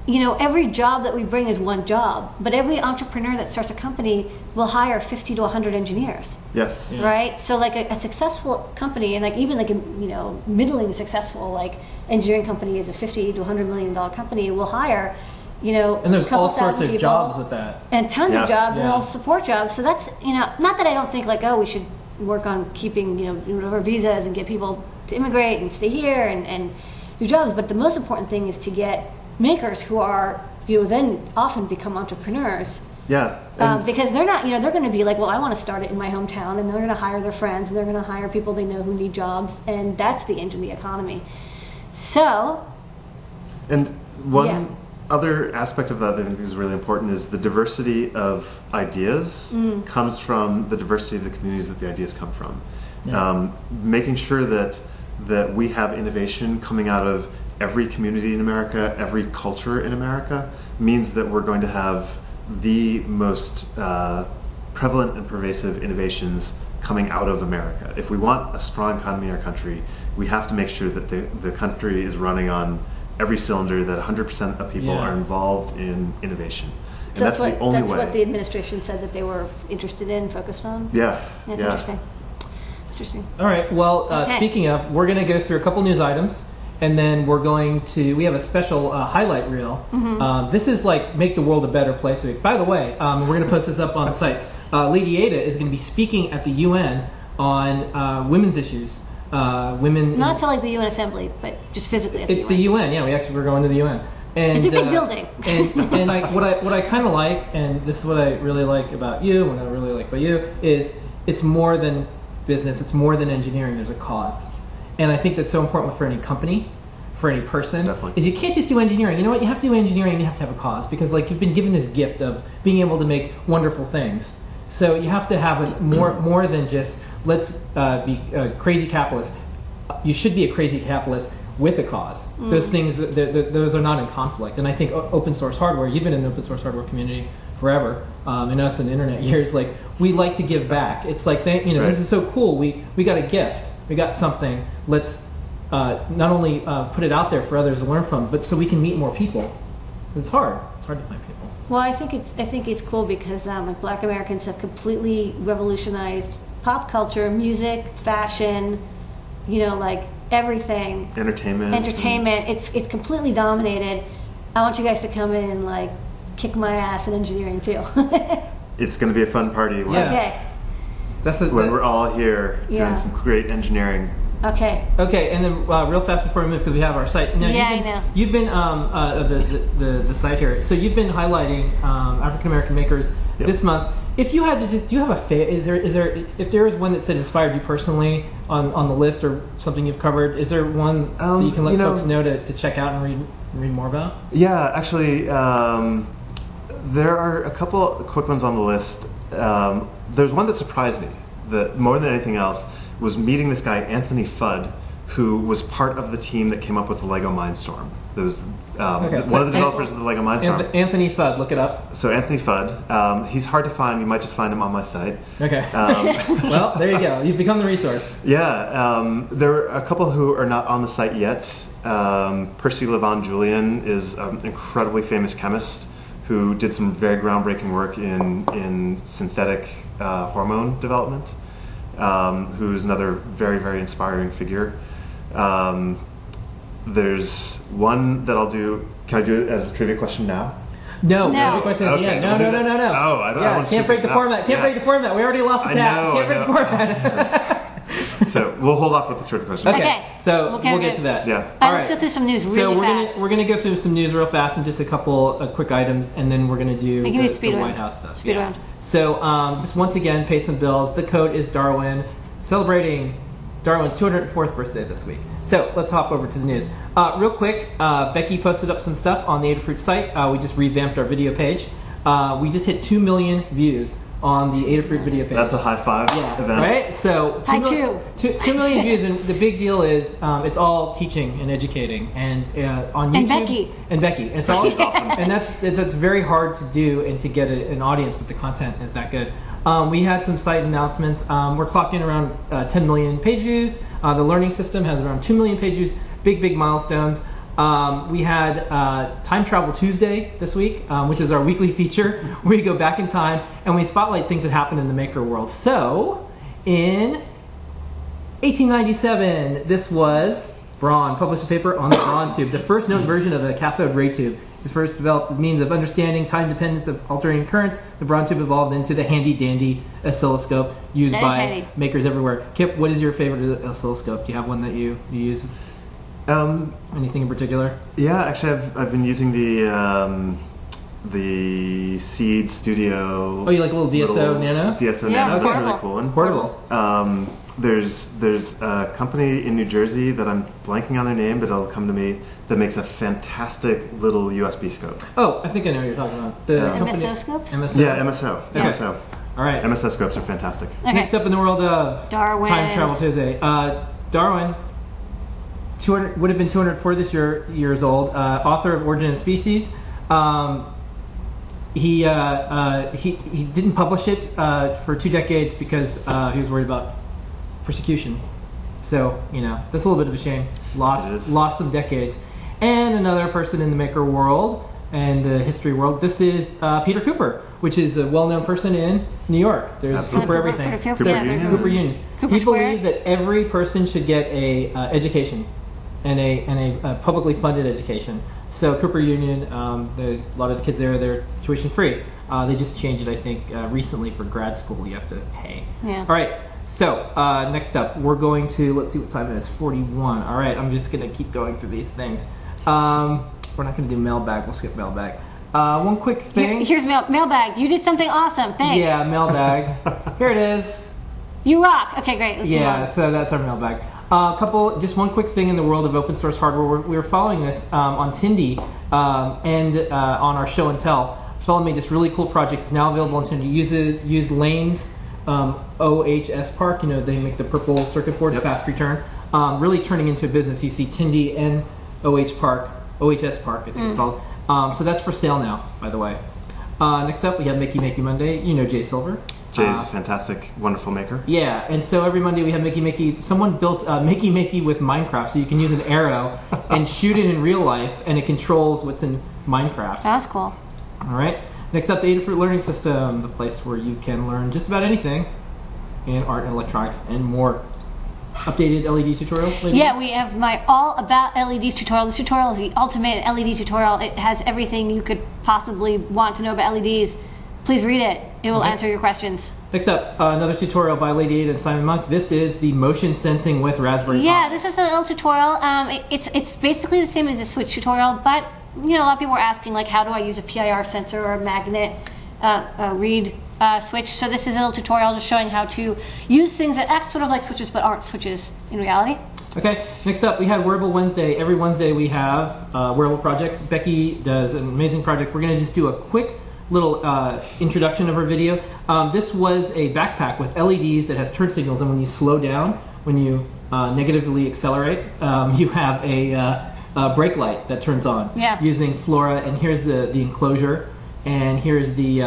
you know, every job that we bring is one job, but every entrepreneur that starts a company will hire 50 to 100 engineers. Yes. Yeah. Right? So like a successful company, and like even like a, you know, middling successful like engineering company is a 50 to 100 million dollar company will hire, you know, and there's a couple all sorts thousand of people, jobs with that. and tons of jobs and Yeah. all support jobs. So that's, you know, not that I don't think like, oh, we should work on keeping, whatever visas and get people to immigrate and stay here and do jobs. But the most important thing is to get makers who are, then often become entrepreneurs. Yeah. Because they're not, they're going to be like, well, I want to start it in my hometown, and they're going to hire their friends, and they're going to hire people they know who need jobs, and that's the engine of the economy. So. And one other aspect of that that I think is really important is the diversity of ideas comes from the diversity of the communities that the ideas come from. Yeah. Making sure that we have innovation coming out of every community in America, every culture in America, means that we're going to have the most prevalent and pervasive innovations coming out of America. If we want a strong economy in our country, we have to make sure that the country is running on every cylinder, that 100% of people are involved in innovation. And so that's the only way. That's what the administration said that they were interested in, focused on? Yeah. That's interesting. Interesting. All right. Well, speaking of, we're going to go through a couple news items, and then we have a special highlight reel. This is like Make the World a Better Place week. By the way, we're going to post this up on the site. Ladyada is going to be speaking at the UN on women's issues. Women. Not to like the UN Assembly, but just physically at the UN. It's the UN. Yeah, we're going to the UN. And, it's a big building. and what I kind of like, and this is what I really like about you, what I really like about you, is it's more than business. It's more than engineering. There's a cause. And I think that's so important for any company, for any person. Definitely. Is you can't just do engineering. You know what? You have to do engineering and you have to have a cause, because you've been given this gift of being able to make wonderful things. So you have to have a more than just let's be crazy capitalists. You should be a crazy capitalist with a cause. Those things, those are not in conflict. And I think open source hardware, you've been in the open source hardware community forever, and us in internet years, we like to give back. It's like, this is so cool. We got a gift. We got something. Let's not only put it out there for others to learn from, but so we can meet more people. It's hard. It's hard to find people. Well, I think it's cool because Black Americans have completely revolutionized pop culture, music, fashion, everything. Entertainment. It's completely dominated. I want you guys to come in and kick my ass in engineering too. It's going to be a fun party. Okay. When we're all here doing some great engineering. Okay. Okay, and then real fast before we move, because we have our site. Now, I know. You've been the site here. So you've been highlighting African American makers this month. If you had to do you have a if there is one that said inspired you personally on the list or something you've covered, is there one that you can let folks know to check out and read more about? Yeah, actually, there are a couple quick ones on the list. There's one that surprised me, that more than anything else, was meeting this guy, Anthony Fudd, who was part of the team that came up with the Lego Mindstorm. There was one of the developers of the Lego Mindstorm. Anthony Fudd, look it up. So Anthony Fudd, he's hard to find. You might just find him on my site. Okay. Well, there you go. You've become the resource. Yeah. There are a couple who are not on the site yet. Percy Levon Julian is an incredibly famous chemist who did some very groundbreaking work in synthetic hormone development. Who's another very, very inspiring figure. There's one that I'll do. Can I do it as a trivia question now? No. Trivia question at the end. No. Oh, I don't know. Can't break the format. Can't break the format. We already lost the tap. Can't break the format. So we'll hold off with the trivia question. Okay. So we'll get to that. Yeah. All right, let's go through some news really fast. We're gonna go through some news real fast and just a couple quick items, and then we're gonna do the White House stuff. Speed round. So just once again, pay some bills. The code is Darwin, celebrating Darwin's 204th birthday this week. So let's hop over to the news. Real quick, Becky posted up some stuff on the Adafruit site. We just revamped our video page. We just hit 2 million views on the Adafruit video page. That's a high five event. Right? So 2 million views, and the big deal is it's all teaching and educating, and on YouTube. And Becky. It's all awesome. And that's very hard to do, and to get an audience with the content is that good. We had some site announcements. We're clocking around 10 million page views. The learning system has around 2 million page views. Big milestones. We had Time Travel Tuesday this week, which is our weekly feature where we go back in time and we spotlight things that happen in the maker world. So, in 1897, this was Braun published a paper on the Braun tube, the first known version of a cathode ray tube. It was first developed as means of understanding time dependence of alternating currents. The Braun tube evolved into the handy-dandy oscilloscope used by makers everywhere. Kipp, what is your favorite oscilloscope? Do you have one that you use? Anything in particular? Yeah, actually, I've been using the Seed Studio. Oh, you like a little DSO Nano? DSO Yeah, Nano. That's a portable. really cool one. Portable. There's a company in New Jersey that I'm blanking on their name, but it'll come to me, that makes a fantastic little USB scope. Oh, I think I know what you're talking about. The MSO scopes? MSO. Yeah, MSO. Okay. MSO. All right. MSO scopes are fantastic. Okay. Next up in the world of Darwin. Time Travel Tuesday, Darwin, 200 would have been 204 this years old. Author of Origin of Species. He didn't publish it for 2 decades because he was worried about persecution. So that's a little bit of a shame. Lost some decades. And another person in the maker world and the history world. This is Peter Cooper, which is a well-known person in New York. There's Absolutely. Cooper everything. Cooper Union. Cooper Union. Cooper He Square. believed that every person should get a education, and a publicly funded education. So Cooper Union, a lot of the kids there, they're tuition free. They just changed it, I think, recently for grad school. You have to pay. Yeah. All right. So next up, we're going to, let's see what time it is. 41. All right. I'm just gonna keep going through these things. We're not gonna do mailbag. We'll skip mailbag. One quick thing. Here's mailbag. You did something awesome. Thanks. Yeah, mailbag. Here it is. You rock. Okay, great. Let's move on. So that's our mailbag. Just one quick thing in the world of open source hardware. We were following this on Tindy and on our show and tell. Fellow made this really cool project. It's now available on Tindy. Use Lane's OHS Park. They make the purple circuit boards, fast return. Really turning into a business. You see Tindy and OHS Park, I think it's called. So that's for sale now, by the way. Next up, we have Makey Monday. Jay Silver. Jay's a fantastic, wonderful maker. Yeah, and so every Monday we have Makey. Someone built Makey with Minecraft, so you can use an arrow and shoot it in real life, and it controls what's in Minecraft. That's cool. All right. Next up, the Adafruit Learning System, the place where you can learn just about anything in art and electronics and more. Updated LED tutorial, lady? Yeah, we have my all about LEDs tutorial. This tutorial is the ultimate LED tutorial. It has everything you could possibly want to know about LEDs. Please read it. It will answer your questions. Next up, another tutorial by Ladyada and Simon Monk. This is the motion sensing with Raspberry Pi. Yeah, this was a little tutorial. It's basically the same as the Switch tutorial, but a lot of people were asking like, how do I use a PIR sensor or a magnet read switch? So this is a little tutorial just showing how to use things that act sort of like switches but aren't switches in reality. Okay, next up we had Wearable Wednesday. Every Wednesday we have wearable projects. Becky does an amazing project. We're going to just do a quick little introduction of her video. This was a backpack with LEDs that has turn signals, and when you slow down, when you negatively accelerate, you have a brake light that turns on using Flora. And here's the enclosure, and here's the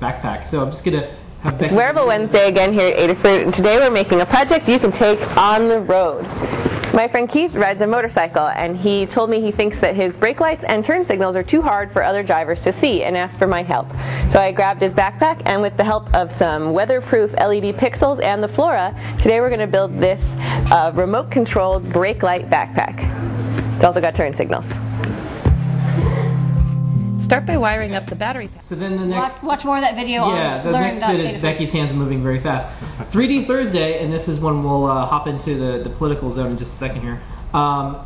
backpack. So I'm just going to have Becky. It's Wearable Wednesday again here at Adafruit, and today we're making a project you can take on the road. My friend Keith rides a motorcycle, and he told me he thinks that his brake lights and turn signals are too hard for other drivers to see and asked for my help. So I grabbed his backpack, and with the help of some weatherproof LED pixels and the Flora, today we're going to build this remote-controlled brake light backpack. It's also got turn signals. Start by wiring up the battery pack. So then the next watch more of that video. The next bit is Becky's hands moving very fast. 3D Thursday, and this is when we'll hop into the political zone in just a second here.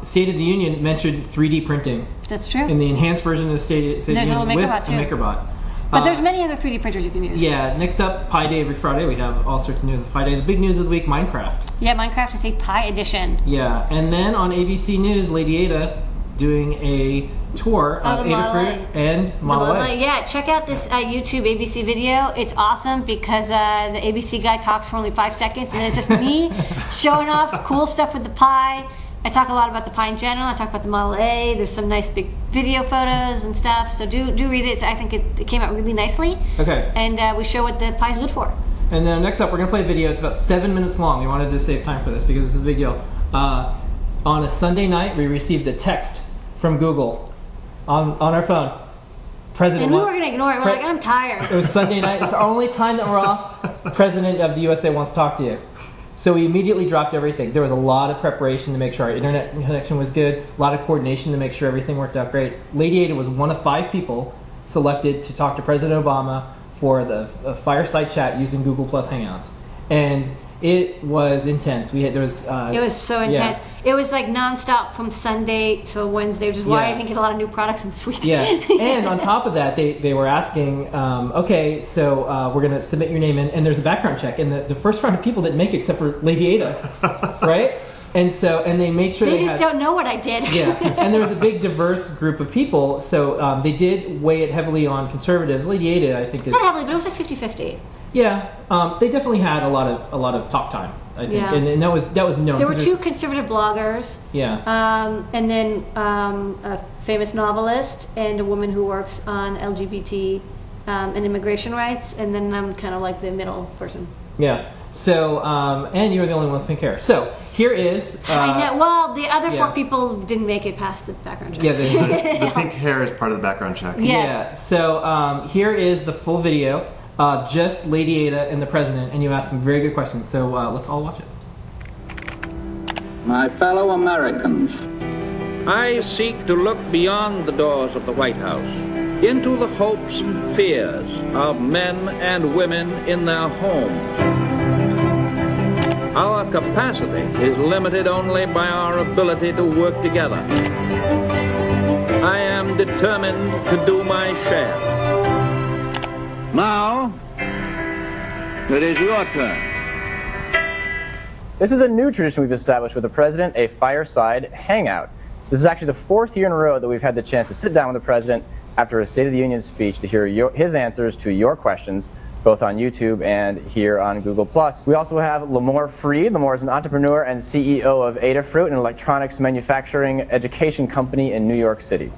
State of the Union mentioned 3D printing. That's true. In the enhanced version of the State of the Union with a MakerBot. But there's many other 3D printers you can use. Yeah, next up, Pi Day every Friday. We have all sorts of news with Pi Day. The big news of the week, Minecraft. Yeah, Minecraft is a Pi edition. Yeah, and then on ABC News, Ladyada doing a tour of Adafruit and Model A. Yeah, check out this YouTube ABC video. It's awesome because the ABC guy talks for only 5 seconds, and then it's just me showing off cool stuff with the Pi. I talk a lot about the Pi in general. I talk about the Model A. There's some nice big video photos and stuff. So do read it. I think it came out really nicely. Okay. And we show what the Pi is good for. And then next up, we're gonna play a video. It's about 7 minutes long. We wanted to save time for this because this is a big deal. On a Sunday night, we received a text from Google on our phone. And we were going to ignore it. We're like, I'm tired. It was Sunday night. It's the only time that we're off. President of the USA wants to talk to you. So we immediately dropped everything. There was a lot of preparation to make sure our internet connection was good, a lot of coordination to make sure everything worked out great. Ladyada was one of 5 people selected to talk to President Obama for the fireside chat using Google Plus Hangouts. And it was intense. It was so intense. It was like nonstop from Sunday to Wednesday, which is why I didn't get a lot of new products this week. Yeah, and on top of that, they were asking, okay, so we're going to submit your name in, and there's a background check. And the first round of people didn't make it except for Ladyada, right? And they made sure they just don't know what I did. Yeah, and there was a big diverse group of people, so they did weigh it heavily on conservatives. Ladyada, I think, is not heavily, but it was like 50-50. Yeah, they definitely had a lot of talk time, I think, and that was known. There were 2 conservative bloggers. Yeah. And then a famous novelist and a woman who works on LGBT and immigration rights, and then I'm kind of like the middle person. Yeah. So, and you were the only one with pink hair. So here is. I know. Well, the other 4 people didn't make it past the background check. Yeah, the pink hair is part of the background check. Yes. Yeah. So here is the full video. Just Ladyada and the president, and you asked some very good questions. So let's all watch it. My fellow Americans, I seek to look beyond the doors of the White House into the hopes and fears of men and women in their homes. Our capacity is limited only by our ability to work together. I am determined to do my share. Now, it is your turn. This is a new tradition we've established with the president, a fireside hangout. This is actually the 4th year in a row that we've had the chance to sit down with the president after a State of the Union speech to hear his answers to your questions, both on YouTube and here on Google+. We also have Lamore Freed. Lamore is an entrepreneur and CEO of Adafruit, an electronics manufacturing education company in New York City.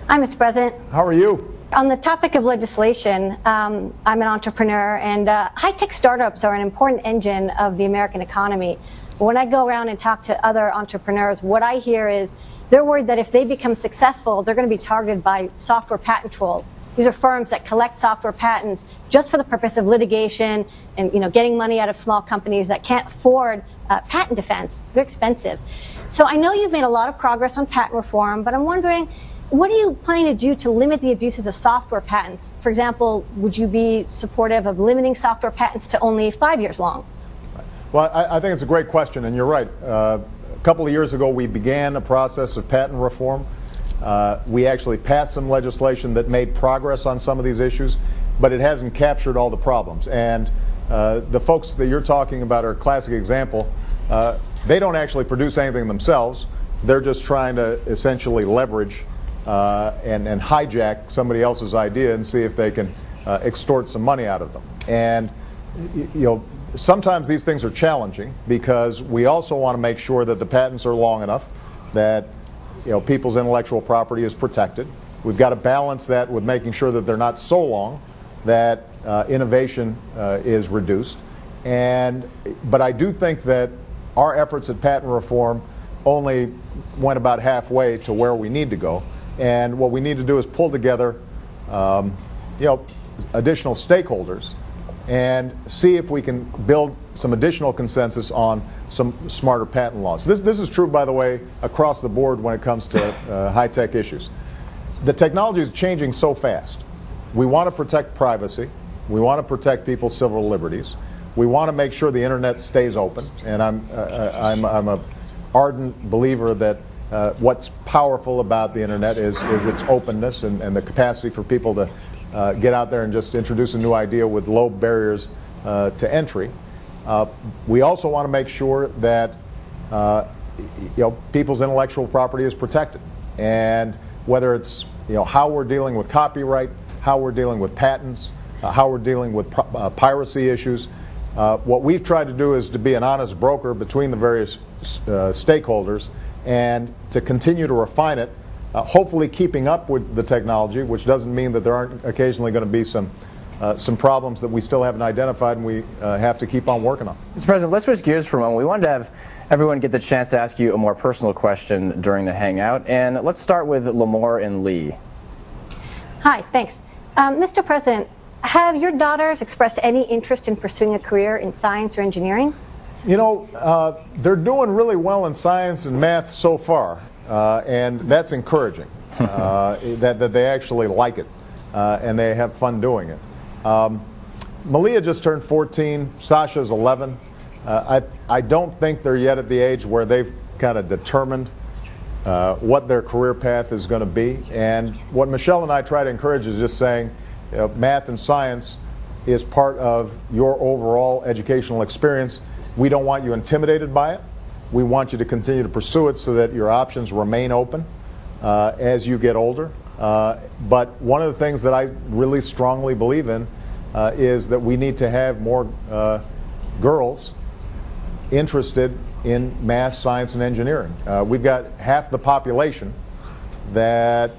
Hi, Mr. President. How are you? On the topic of legislation, I'm an entrepreneur, and high-tech startups are an important engine of the American economy. When I go around and talk to other entrepreneurs, what I hear is they're worried that if they become successful, they're going to be targeted by software patent trolls. These are firms that collect software patents just for the purpose of litigation and getting money out of small companies that can't afford patent defense. They're expensive. So I know you've made a lot of progress on patent reform, but I'm wondering, what are you planning to do to limit the abuses of software patents? For example, would you be supportive of limiting software patents to only 5 years long? Well, I think it's a great question, and you're right. A couple of years ago, we began a process of patent reform. We actually passed some legislation that made progress on some of these issues, but it hasn't captured all the problems. And the folks that you're talking about are a classic example. They don't actually produce anything themselves. They're just trying to essentially leverage and hijack somebody else's idea and see if they can extort some money out of them. And sometimes these things are challenging because we also want to make sure that the patents are long enough that people's intellectual property is protected. We've got to balance that with making sure that they're not so long that innovation is reduced. But I do think that our efforts at patent reform only went about halfway to where we need to go. And what we need to do is pull together, additional stakeholders and see if we can build some additional consensus on some smarter patent laws. This is true, by the way, across the board when it comes to high-tech issues. The technology is changing so fast. We want to protect privacy. We want to protect people's civil liberties. We want to make sure the internet stays open. And I'm an ardent believer that what's powerful about the internet is its openness and the capacity for people to get out there and just introduce a new idea with low barriers to entry. We also want to make sure that people's intellectual property is protected, and whether it's how we're dealing with copyright, how we're dealing with patents, how we're dealing with piracy issues. What we've tried to do is to be an honest broker between the various stakeholders and to continue to refine it, hopefully keeping up with the technology, which doesn't mean that there aren't occasionally going to be some problems that we still haven't identified and we have to keep on working on. Mr. President, let's switch gears for a moment. We wanted to have everyone get the chance to ask you a more personal question during the hangout, and let's start with Lamore and Lee. Hi, thanks. Mr. President, have your daughters expressed any interest in pursuing a career in science or engineering? You know, they're doing really well in science and math so far, and that's encouraging, that they actually like it, and they have fun doing it. Malia just turned 14, Sasha's 11. I don't think they're yet at the age where they've kind of determined what their career path is going to be. And what Michelle and I try to encourage is just saying, math and science is part of your overall educational experience. We don't want you intimidated by it. We want you to continue to pursue it so that your options remain open as you get older. But one of the things that I really strongly believe in is that we need to have more girls interested in math, science, and engineering. We've got half the population that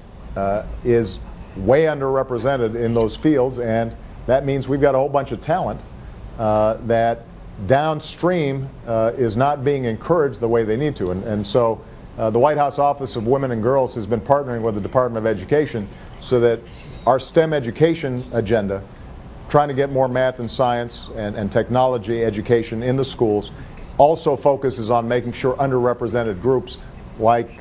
is way underrepresented in those fields, and that means we've got a whole bunch of talent that downstream is not being encouraged the way they need to. And so the White House Office of Women and Girls has been partnering with the Department of Education so that our STEM education agenda, trying to get more math and science and technology education in the schools, also focuses on making sure underrepresented groups like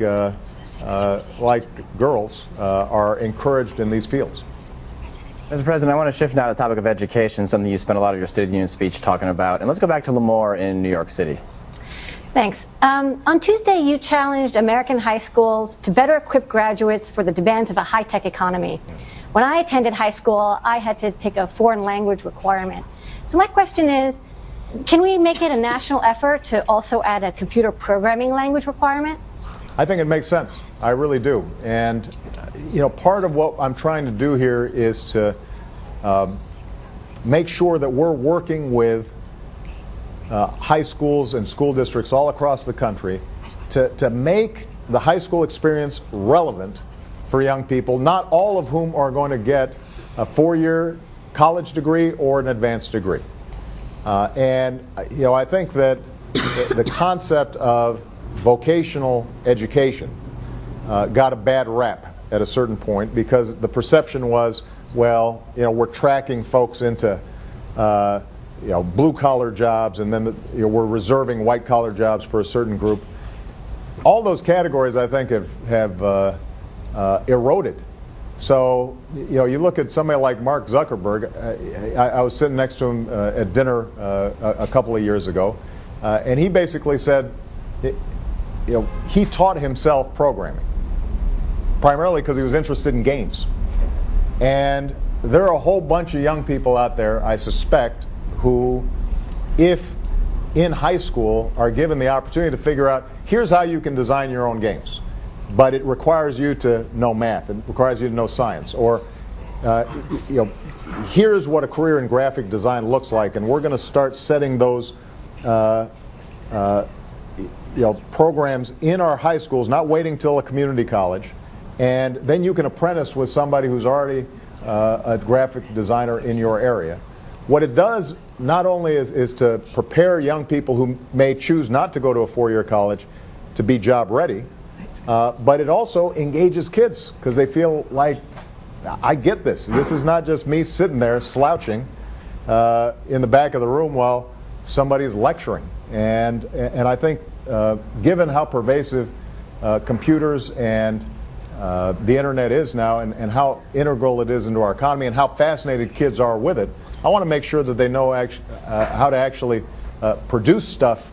girls are encouraged in these fields. Mr. President, I want to shift now to the topic of education, something you spent a lot of your State of the Union speech talking about. And let's go back to Lemoore in New York City. Thanks. On Tuesday, you challenged American high schools to better equip graduates for the demands of a high-tech economy. When I attended high school, I had to take a foreign language requirement. So my question is, can we make it a national effort to also add a computer programming language requirement? I think it makes sense. I really do. And, you know, part of what I'm trying to do here is to make sure that we're working with high schools and school districts all across the country to make the high school experience relevant for young people, not all of whom are going to get a 4-year college degree or an advanced degree. And you know, I think that the concept of vocational education got a bad rap at a certain point because the perception was, well, you know, we're tracking folks into you know, blue-collar jobs, and then you know, we're reserving white-collar jobs for a certain group. All those categories, I think, have eroded. So, you know, you look at somebody like Mark Zuckerberg. I was sitting next to him at dinner a couple of years ago, and he basically said, you know, he taught himself programming, primarily because he was interested in games. And there are a whole bunch of young people out there, I suspect, who, if in high school, are given the opportunity to figure out, here's how you can design your own games. But it requires you to know math, it requires you to know science, or you know, here's what a career in graphic design looks like, and we're going to start setting those you know, programs in our high schools, not waiting till a community college, and then you can apprentice with somebody who's already a graphic designer in your area. What it does not only is to prepare young people who may choose not to go to a 4-year college to be job ready, but it also engages kids because they feel like, I get this. This is not just me sitting there slouching in the back of the room while somebody's lecturing. And I think given how pervasive computers and the internet is now, and how integral it is into our economy, and how fascinated kids are with it, I want to make sure that they know how to actually produce stuff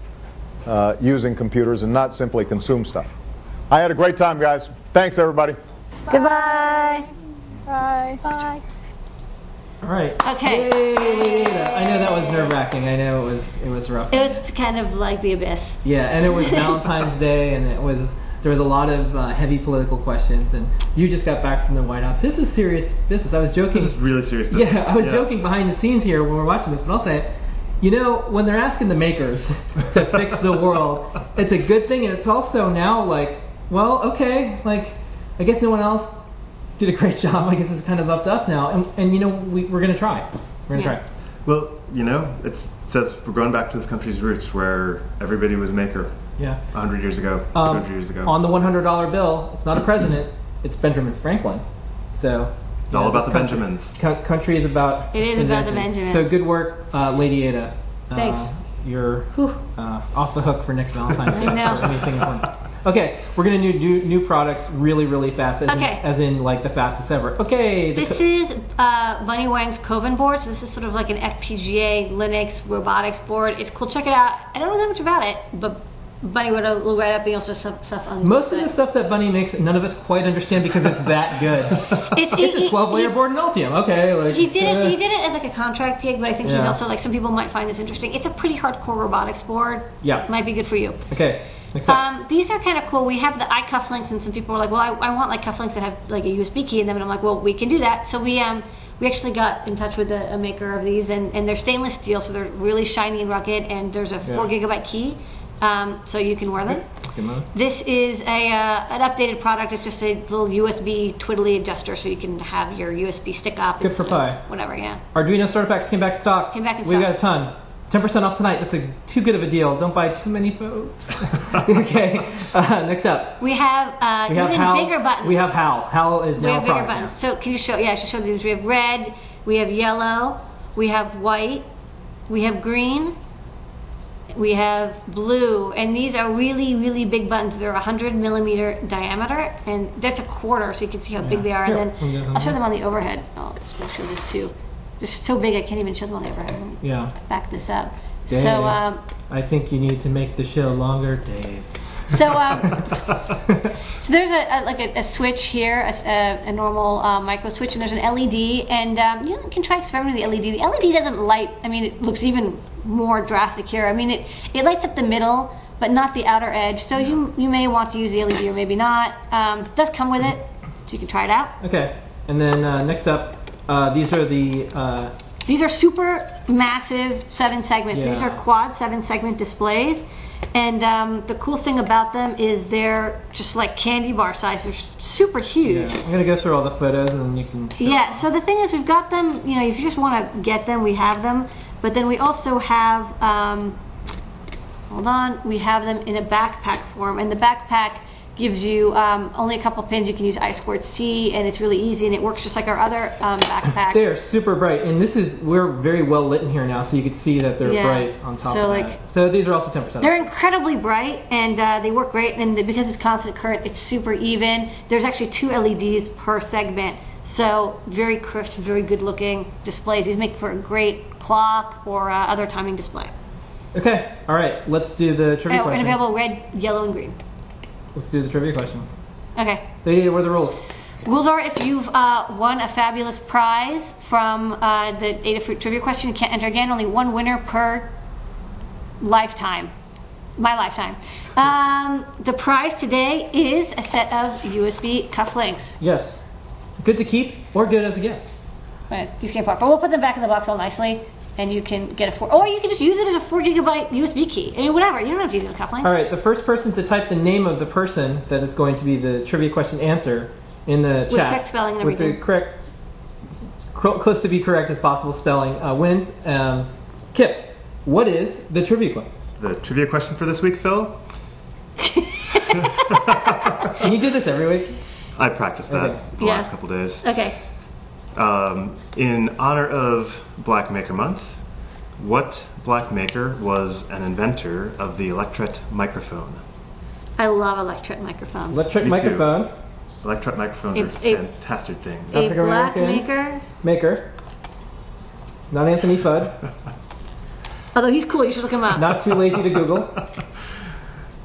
using computers and not simply consume stuff. I had a great time, guys. Thanks, everybody. Goodbye. Bye. Bye. All right. Okay. Yay. I know that was nerve-wracking. I know it was rough. It was kind of like the abyss. Yeah, and it was Valentine's Day, and there was a lot of heavy political questions, and you just got back from the White House. This is serious business. I was joking. This is really serious business. Yeah, I was joking behind the scenes here when we're watching this, but I'll say it. You know, when they're asking the makers to fix the world, it's a good thing, and it's also now like, well, okay, like, I guess no one else did a great job. I guess it's kind of up to us now, and you know, we're going to try. We're going to try. Well, you know, it says we're going back to this country's roots where everybody was a maker. Yeah. 100 years ago, 200 years ago. On the $100 bill, it's not a president, it's Benjamin Franklin. So it's all about the Benjamins. Country is about It is about the invention. Benjamins. So good work, Ladyada. Thanks. you're off the hook for next Valentine's Day I know. or anything important. Okay, we're gonna do new products really fast, as in like the fastest ever. Okay. This is Bunny Wang's Coven board. So this is sort of like an FPGA Linux robotics board. It's cool. Check it out. I don't know that much about it, but Bunny would look right up. He also some stuff on. Most of the stuff that Bunny makes, none of us quite understand because it's that good. It's a 12-layer board in Altium. Okay, like he did it as like a contract gig, but I think he's Yeah. also like some people might find this interesting. It's a pretty hardcore robotics board. Yeah. Might be good for you. Okay. Next up. These are kind of cool. We have the iCufflinks, and some people are like, well, I want like cufflinks that have like a USB key in them, and I'm like, well, we can do that. So we actually got in touch with a maker of these, and they're stainless steel, so they're really shiny and rugged, and there's a 4 gigabyte key, so you can wear them. This is an updated product. It's just a little USB twiddly adjuster, so you can have your USB stick up. Good for Pi. Whatever, yeah. Arduino starter packs came back in stock. Came back in We've stock. got a ton. 10% off tonight. That's too good of a deal. Don't buy too many, folks. Okay. Next up. We have even bigger buttons. We have Hal. Hal is now We have a bigger product. buttons. So can you show? Yeah, I should show these. We have red. We have yellow. We have white. We have green. We have blue, and these are really big buttons. They're 100mm diameter, and that's a quarter, so you can see how big they are. And then I'll show them on the overhead. I'll show this too. They're so big I can't even show them on the overhead. Yeah. Back this up. Dave, So I think you need to make the show longer, Dave. so there's a switch here, a normal micro switch, and there's an LED, and you can try experimenting with the LED. The LED doesn't light. I mean, it looks even more drastic here. I mean, it lights up the middle, but not the outer edge. So you may want to use the LED or maybe not. It does come with it, so you can try it out. Okay, and then next up, these are the. These are super massive 7 segments. Yeah. These are quad 7-segment displays. And the cool thing about them is they're just like candy bar size. They're super huge. Yeah. I'm going to go through all the photos and then you can show. Yeah, so the thing is we've got them, if you just want to get them, we have them. But then we also have, we have them in a backpack form. And the backpack gives you only a couple pins. You can use I2C, and it's really easy, and it works just like our other backpacks. They are super bright, and we're very well lit in here now, so you can see that they're bright on top of that. So these are also 10% They're off. incredibly bright, and they work great, and because it's constant current, it's super even. There's actually 2 LEDs per segment, so very crisp, very good looking displays. These make for a great clock or other timing display. Okay, all right, let's do the trivia And question. available red, yellow, and green. Let's do the trivia question. Okay. Lady, what are the rules? Rules are if you've won a fabulous prize from the Adafruit trivia question, you can't enter again. Only one winner per lifetime. My lifetime. The prize today is a set of USB cufflinks. Yes. Good to keep or good as a gift. But these came apart. But we'll put them back in the box all nicely, and you can get or you can just use it as a 4 gigabyte USB key. I mean, whatever. You don't have to use it as a cufflinks. All right, the first person to type the name of the person that is going to be the trivia question answer in the chat. With correct spelling and everything. With the correct, close to be correct as possible spelling wins. Kipp, what is the trivia question? The trivia question for this week, Phil? Can you do this every week? I practiced that the last couple days. Okay. In honor of Black Maker Month, what black maker was an inventor of the Electret microphone? I love electret microphones. Electric Me too. microphone. Electret microphones are fantastic things. A African black American maker. Not Anthony Fudd. Although he's cool, you should look him up. Not too lazy to Google.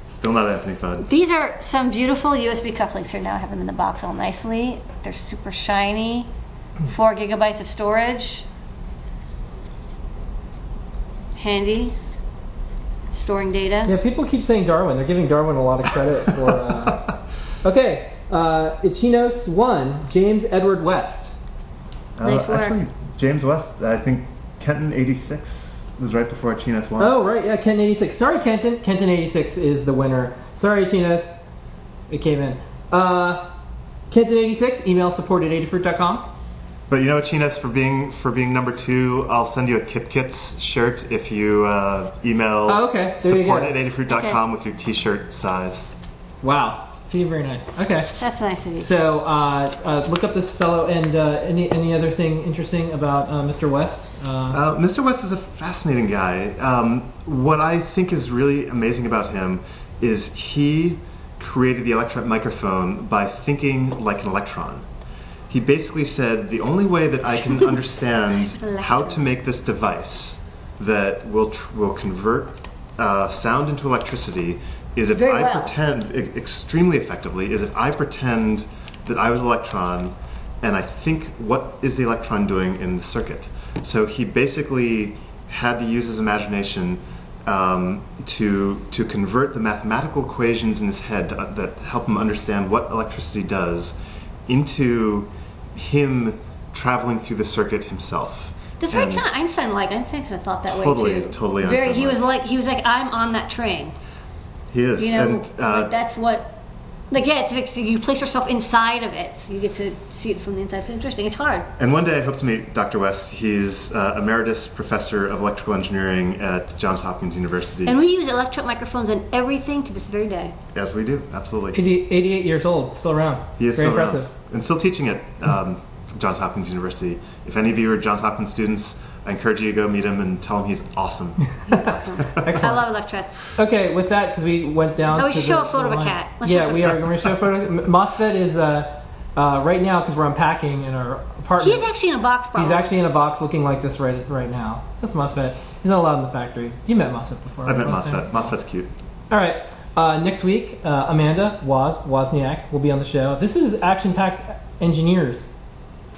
Still not Anthony Fudd. These are some beautiful USB cufflinks here now. I have them in the box all nicely. They're super shiny. 4 gigabytes of storage. Handy. Storing data. Yeah, people keep saying Darwin. They're giving Darwin a lot of credit for. Okay, Ichinos 1, James Edward West. Nice work. Actually, James West, I think Kenton 86 was right before Chinos 1. Oh, right, yeah, Kenton 86. Sorry, Kenton. Kenton 86 is the winner. Sorry, Chinos. It came in. Kenton 86, email support@adafruit.com. But you know what, Chinos, for being number 2, I'll send you a Kipp Kits shirt if you email Oh, okay. There you go. support@adafruit.com with your t-shirt size. Wow. See, very nice. Okay. That's nice of you. So look up this fellow, and any other thing interesting about Mr. West? Mr. West is a fascinating guy. What I think is really amazing about him is he created the electret microphone by thinking like an electron. He basically said, the only way that I can understand how to make this device that will convert sound into electricity is if I pretend, extremely effectively, is if I pretend that I was an electron and I think, what is the electron doing in the circuit? So he basically had to use his imagination to convert the mathematical equations in his head that help him understand what electricity does into him traveling through the circuit himself. That's very kind of Einstein-like. Einstein kind of thought that way too. Totally. Very. He was like, I'm on that train. He is. You know, and like that's what. Like, yeah, it's you place yourself inside of it, so you get to see it from the inside. It's interesting. It's hard. And one day I hope to meet Dr. West. He's emeritus professor of electrical engineering at Johns Hopkins University. And we use electret microphones and everything to this very day. Yes, we do. Absolutely. 88 years old, still around. He is very still impressive. Around. And still teaching at Johns Hopkins University. If any of you are Johns Hopkins students, I encourage you to go meet him and tell him he's awesome. He's awesome. Excellent. I love electrets. Okay, with that, because we went down. Oh, we should show a photo of a cat. Yeah, we are going to show a photo. MOSFET is right now, because we're unpacking in our apartment. He's actually in a box, probably. He's actually in a box looking like this right now. So that's MOSFET. He's not allowed in the factory. You met MOSFET before. I've met MOSFET. MOSFET's cute. All right. Next week, Amanda Wozniak will be on the show. This is action-packed engineers.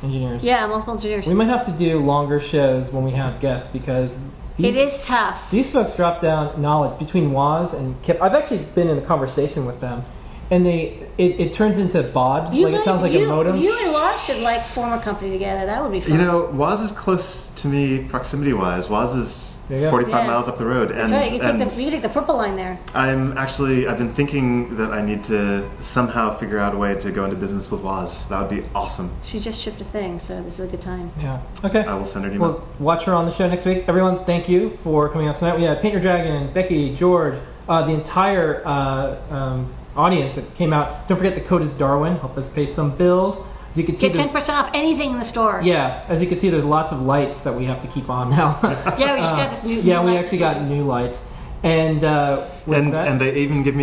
Yeah, multiple engineers. We might have to do longer shows when we have guests because it is tough. These folks drop down knowledge between Woz and Kipp. I've actually been in a conversation with them, and it turns into baud. It sounds like a modem. You and Woz should form a company together. That would be fun. You know, Woz is close to me proximity-wise. Woz is 45 miles up the road. That's right. You can take the purple line there. I've been thinking that I need to somehow figure out a way to go into business with Woz. That would be awesome. She just shipped a thing, so this is a good time. Yeah. Okay. I will send her an email. Well, watch her on the show next week. Everyone, thank you for coming out tonight. We had Paint Your Dragon, Becky, George, the entire audience that came out. Don't forget the code is DARWIN. Help us pay some bills. As you can see, get 10% off anything in the store. Yeah, as you can see, there's lots of lights that we have to keep on now. Yeah, we just got this new. Yeah, we actually got new lights, and they even gave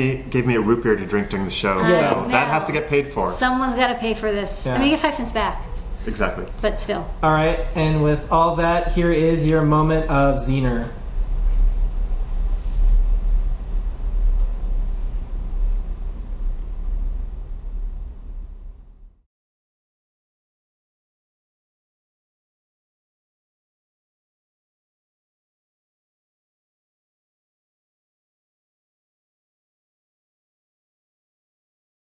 me a root beer to drink during the show. Yeah. So that has to get paid for. Someone's got to pay for this. Yeah. I mean, you get 5 cents back. Exactly. But still. All right, and with all that, here is your moment of Zener.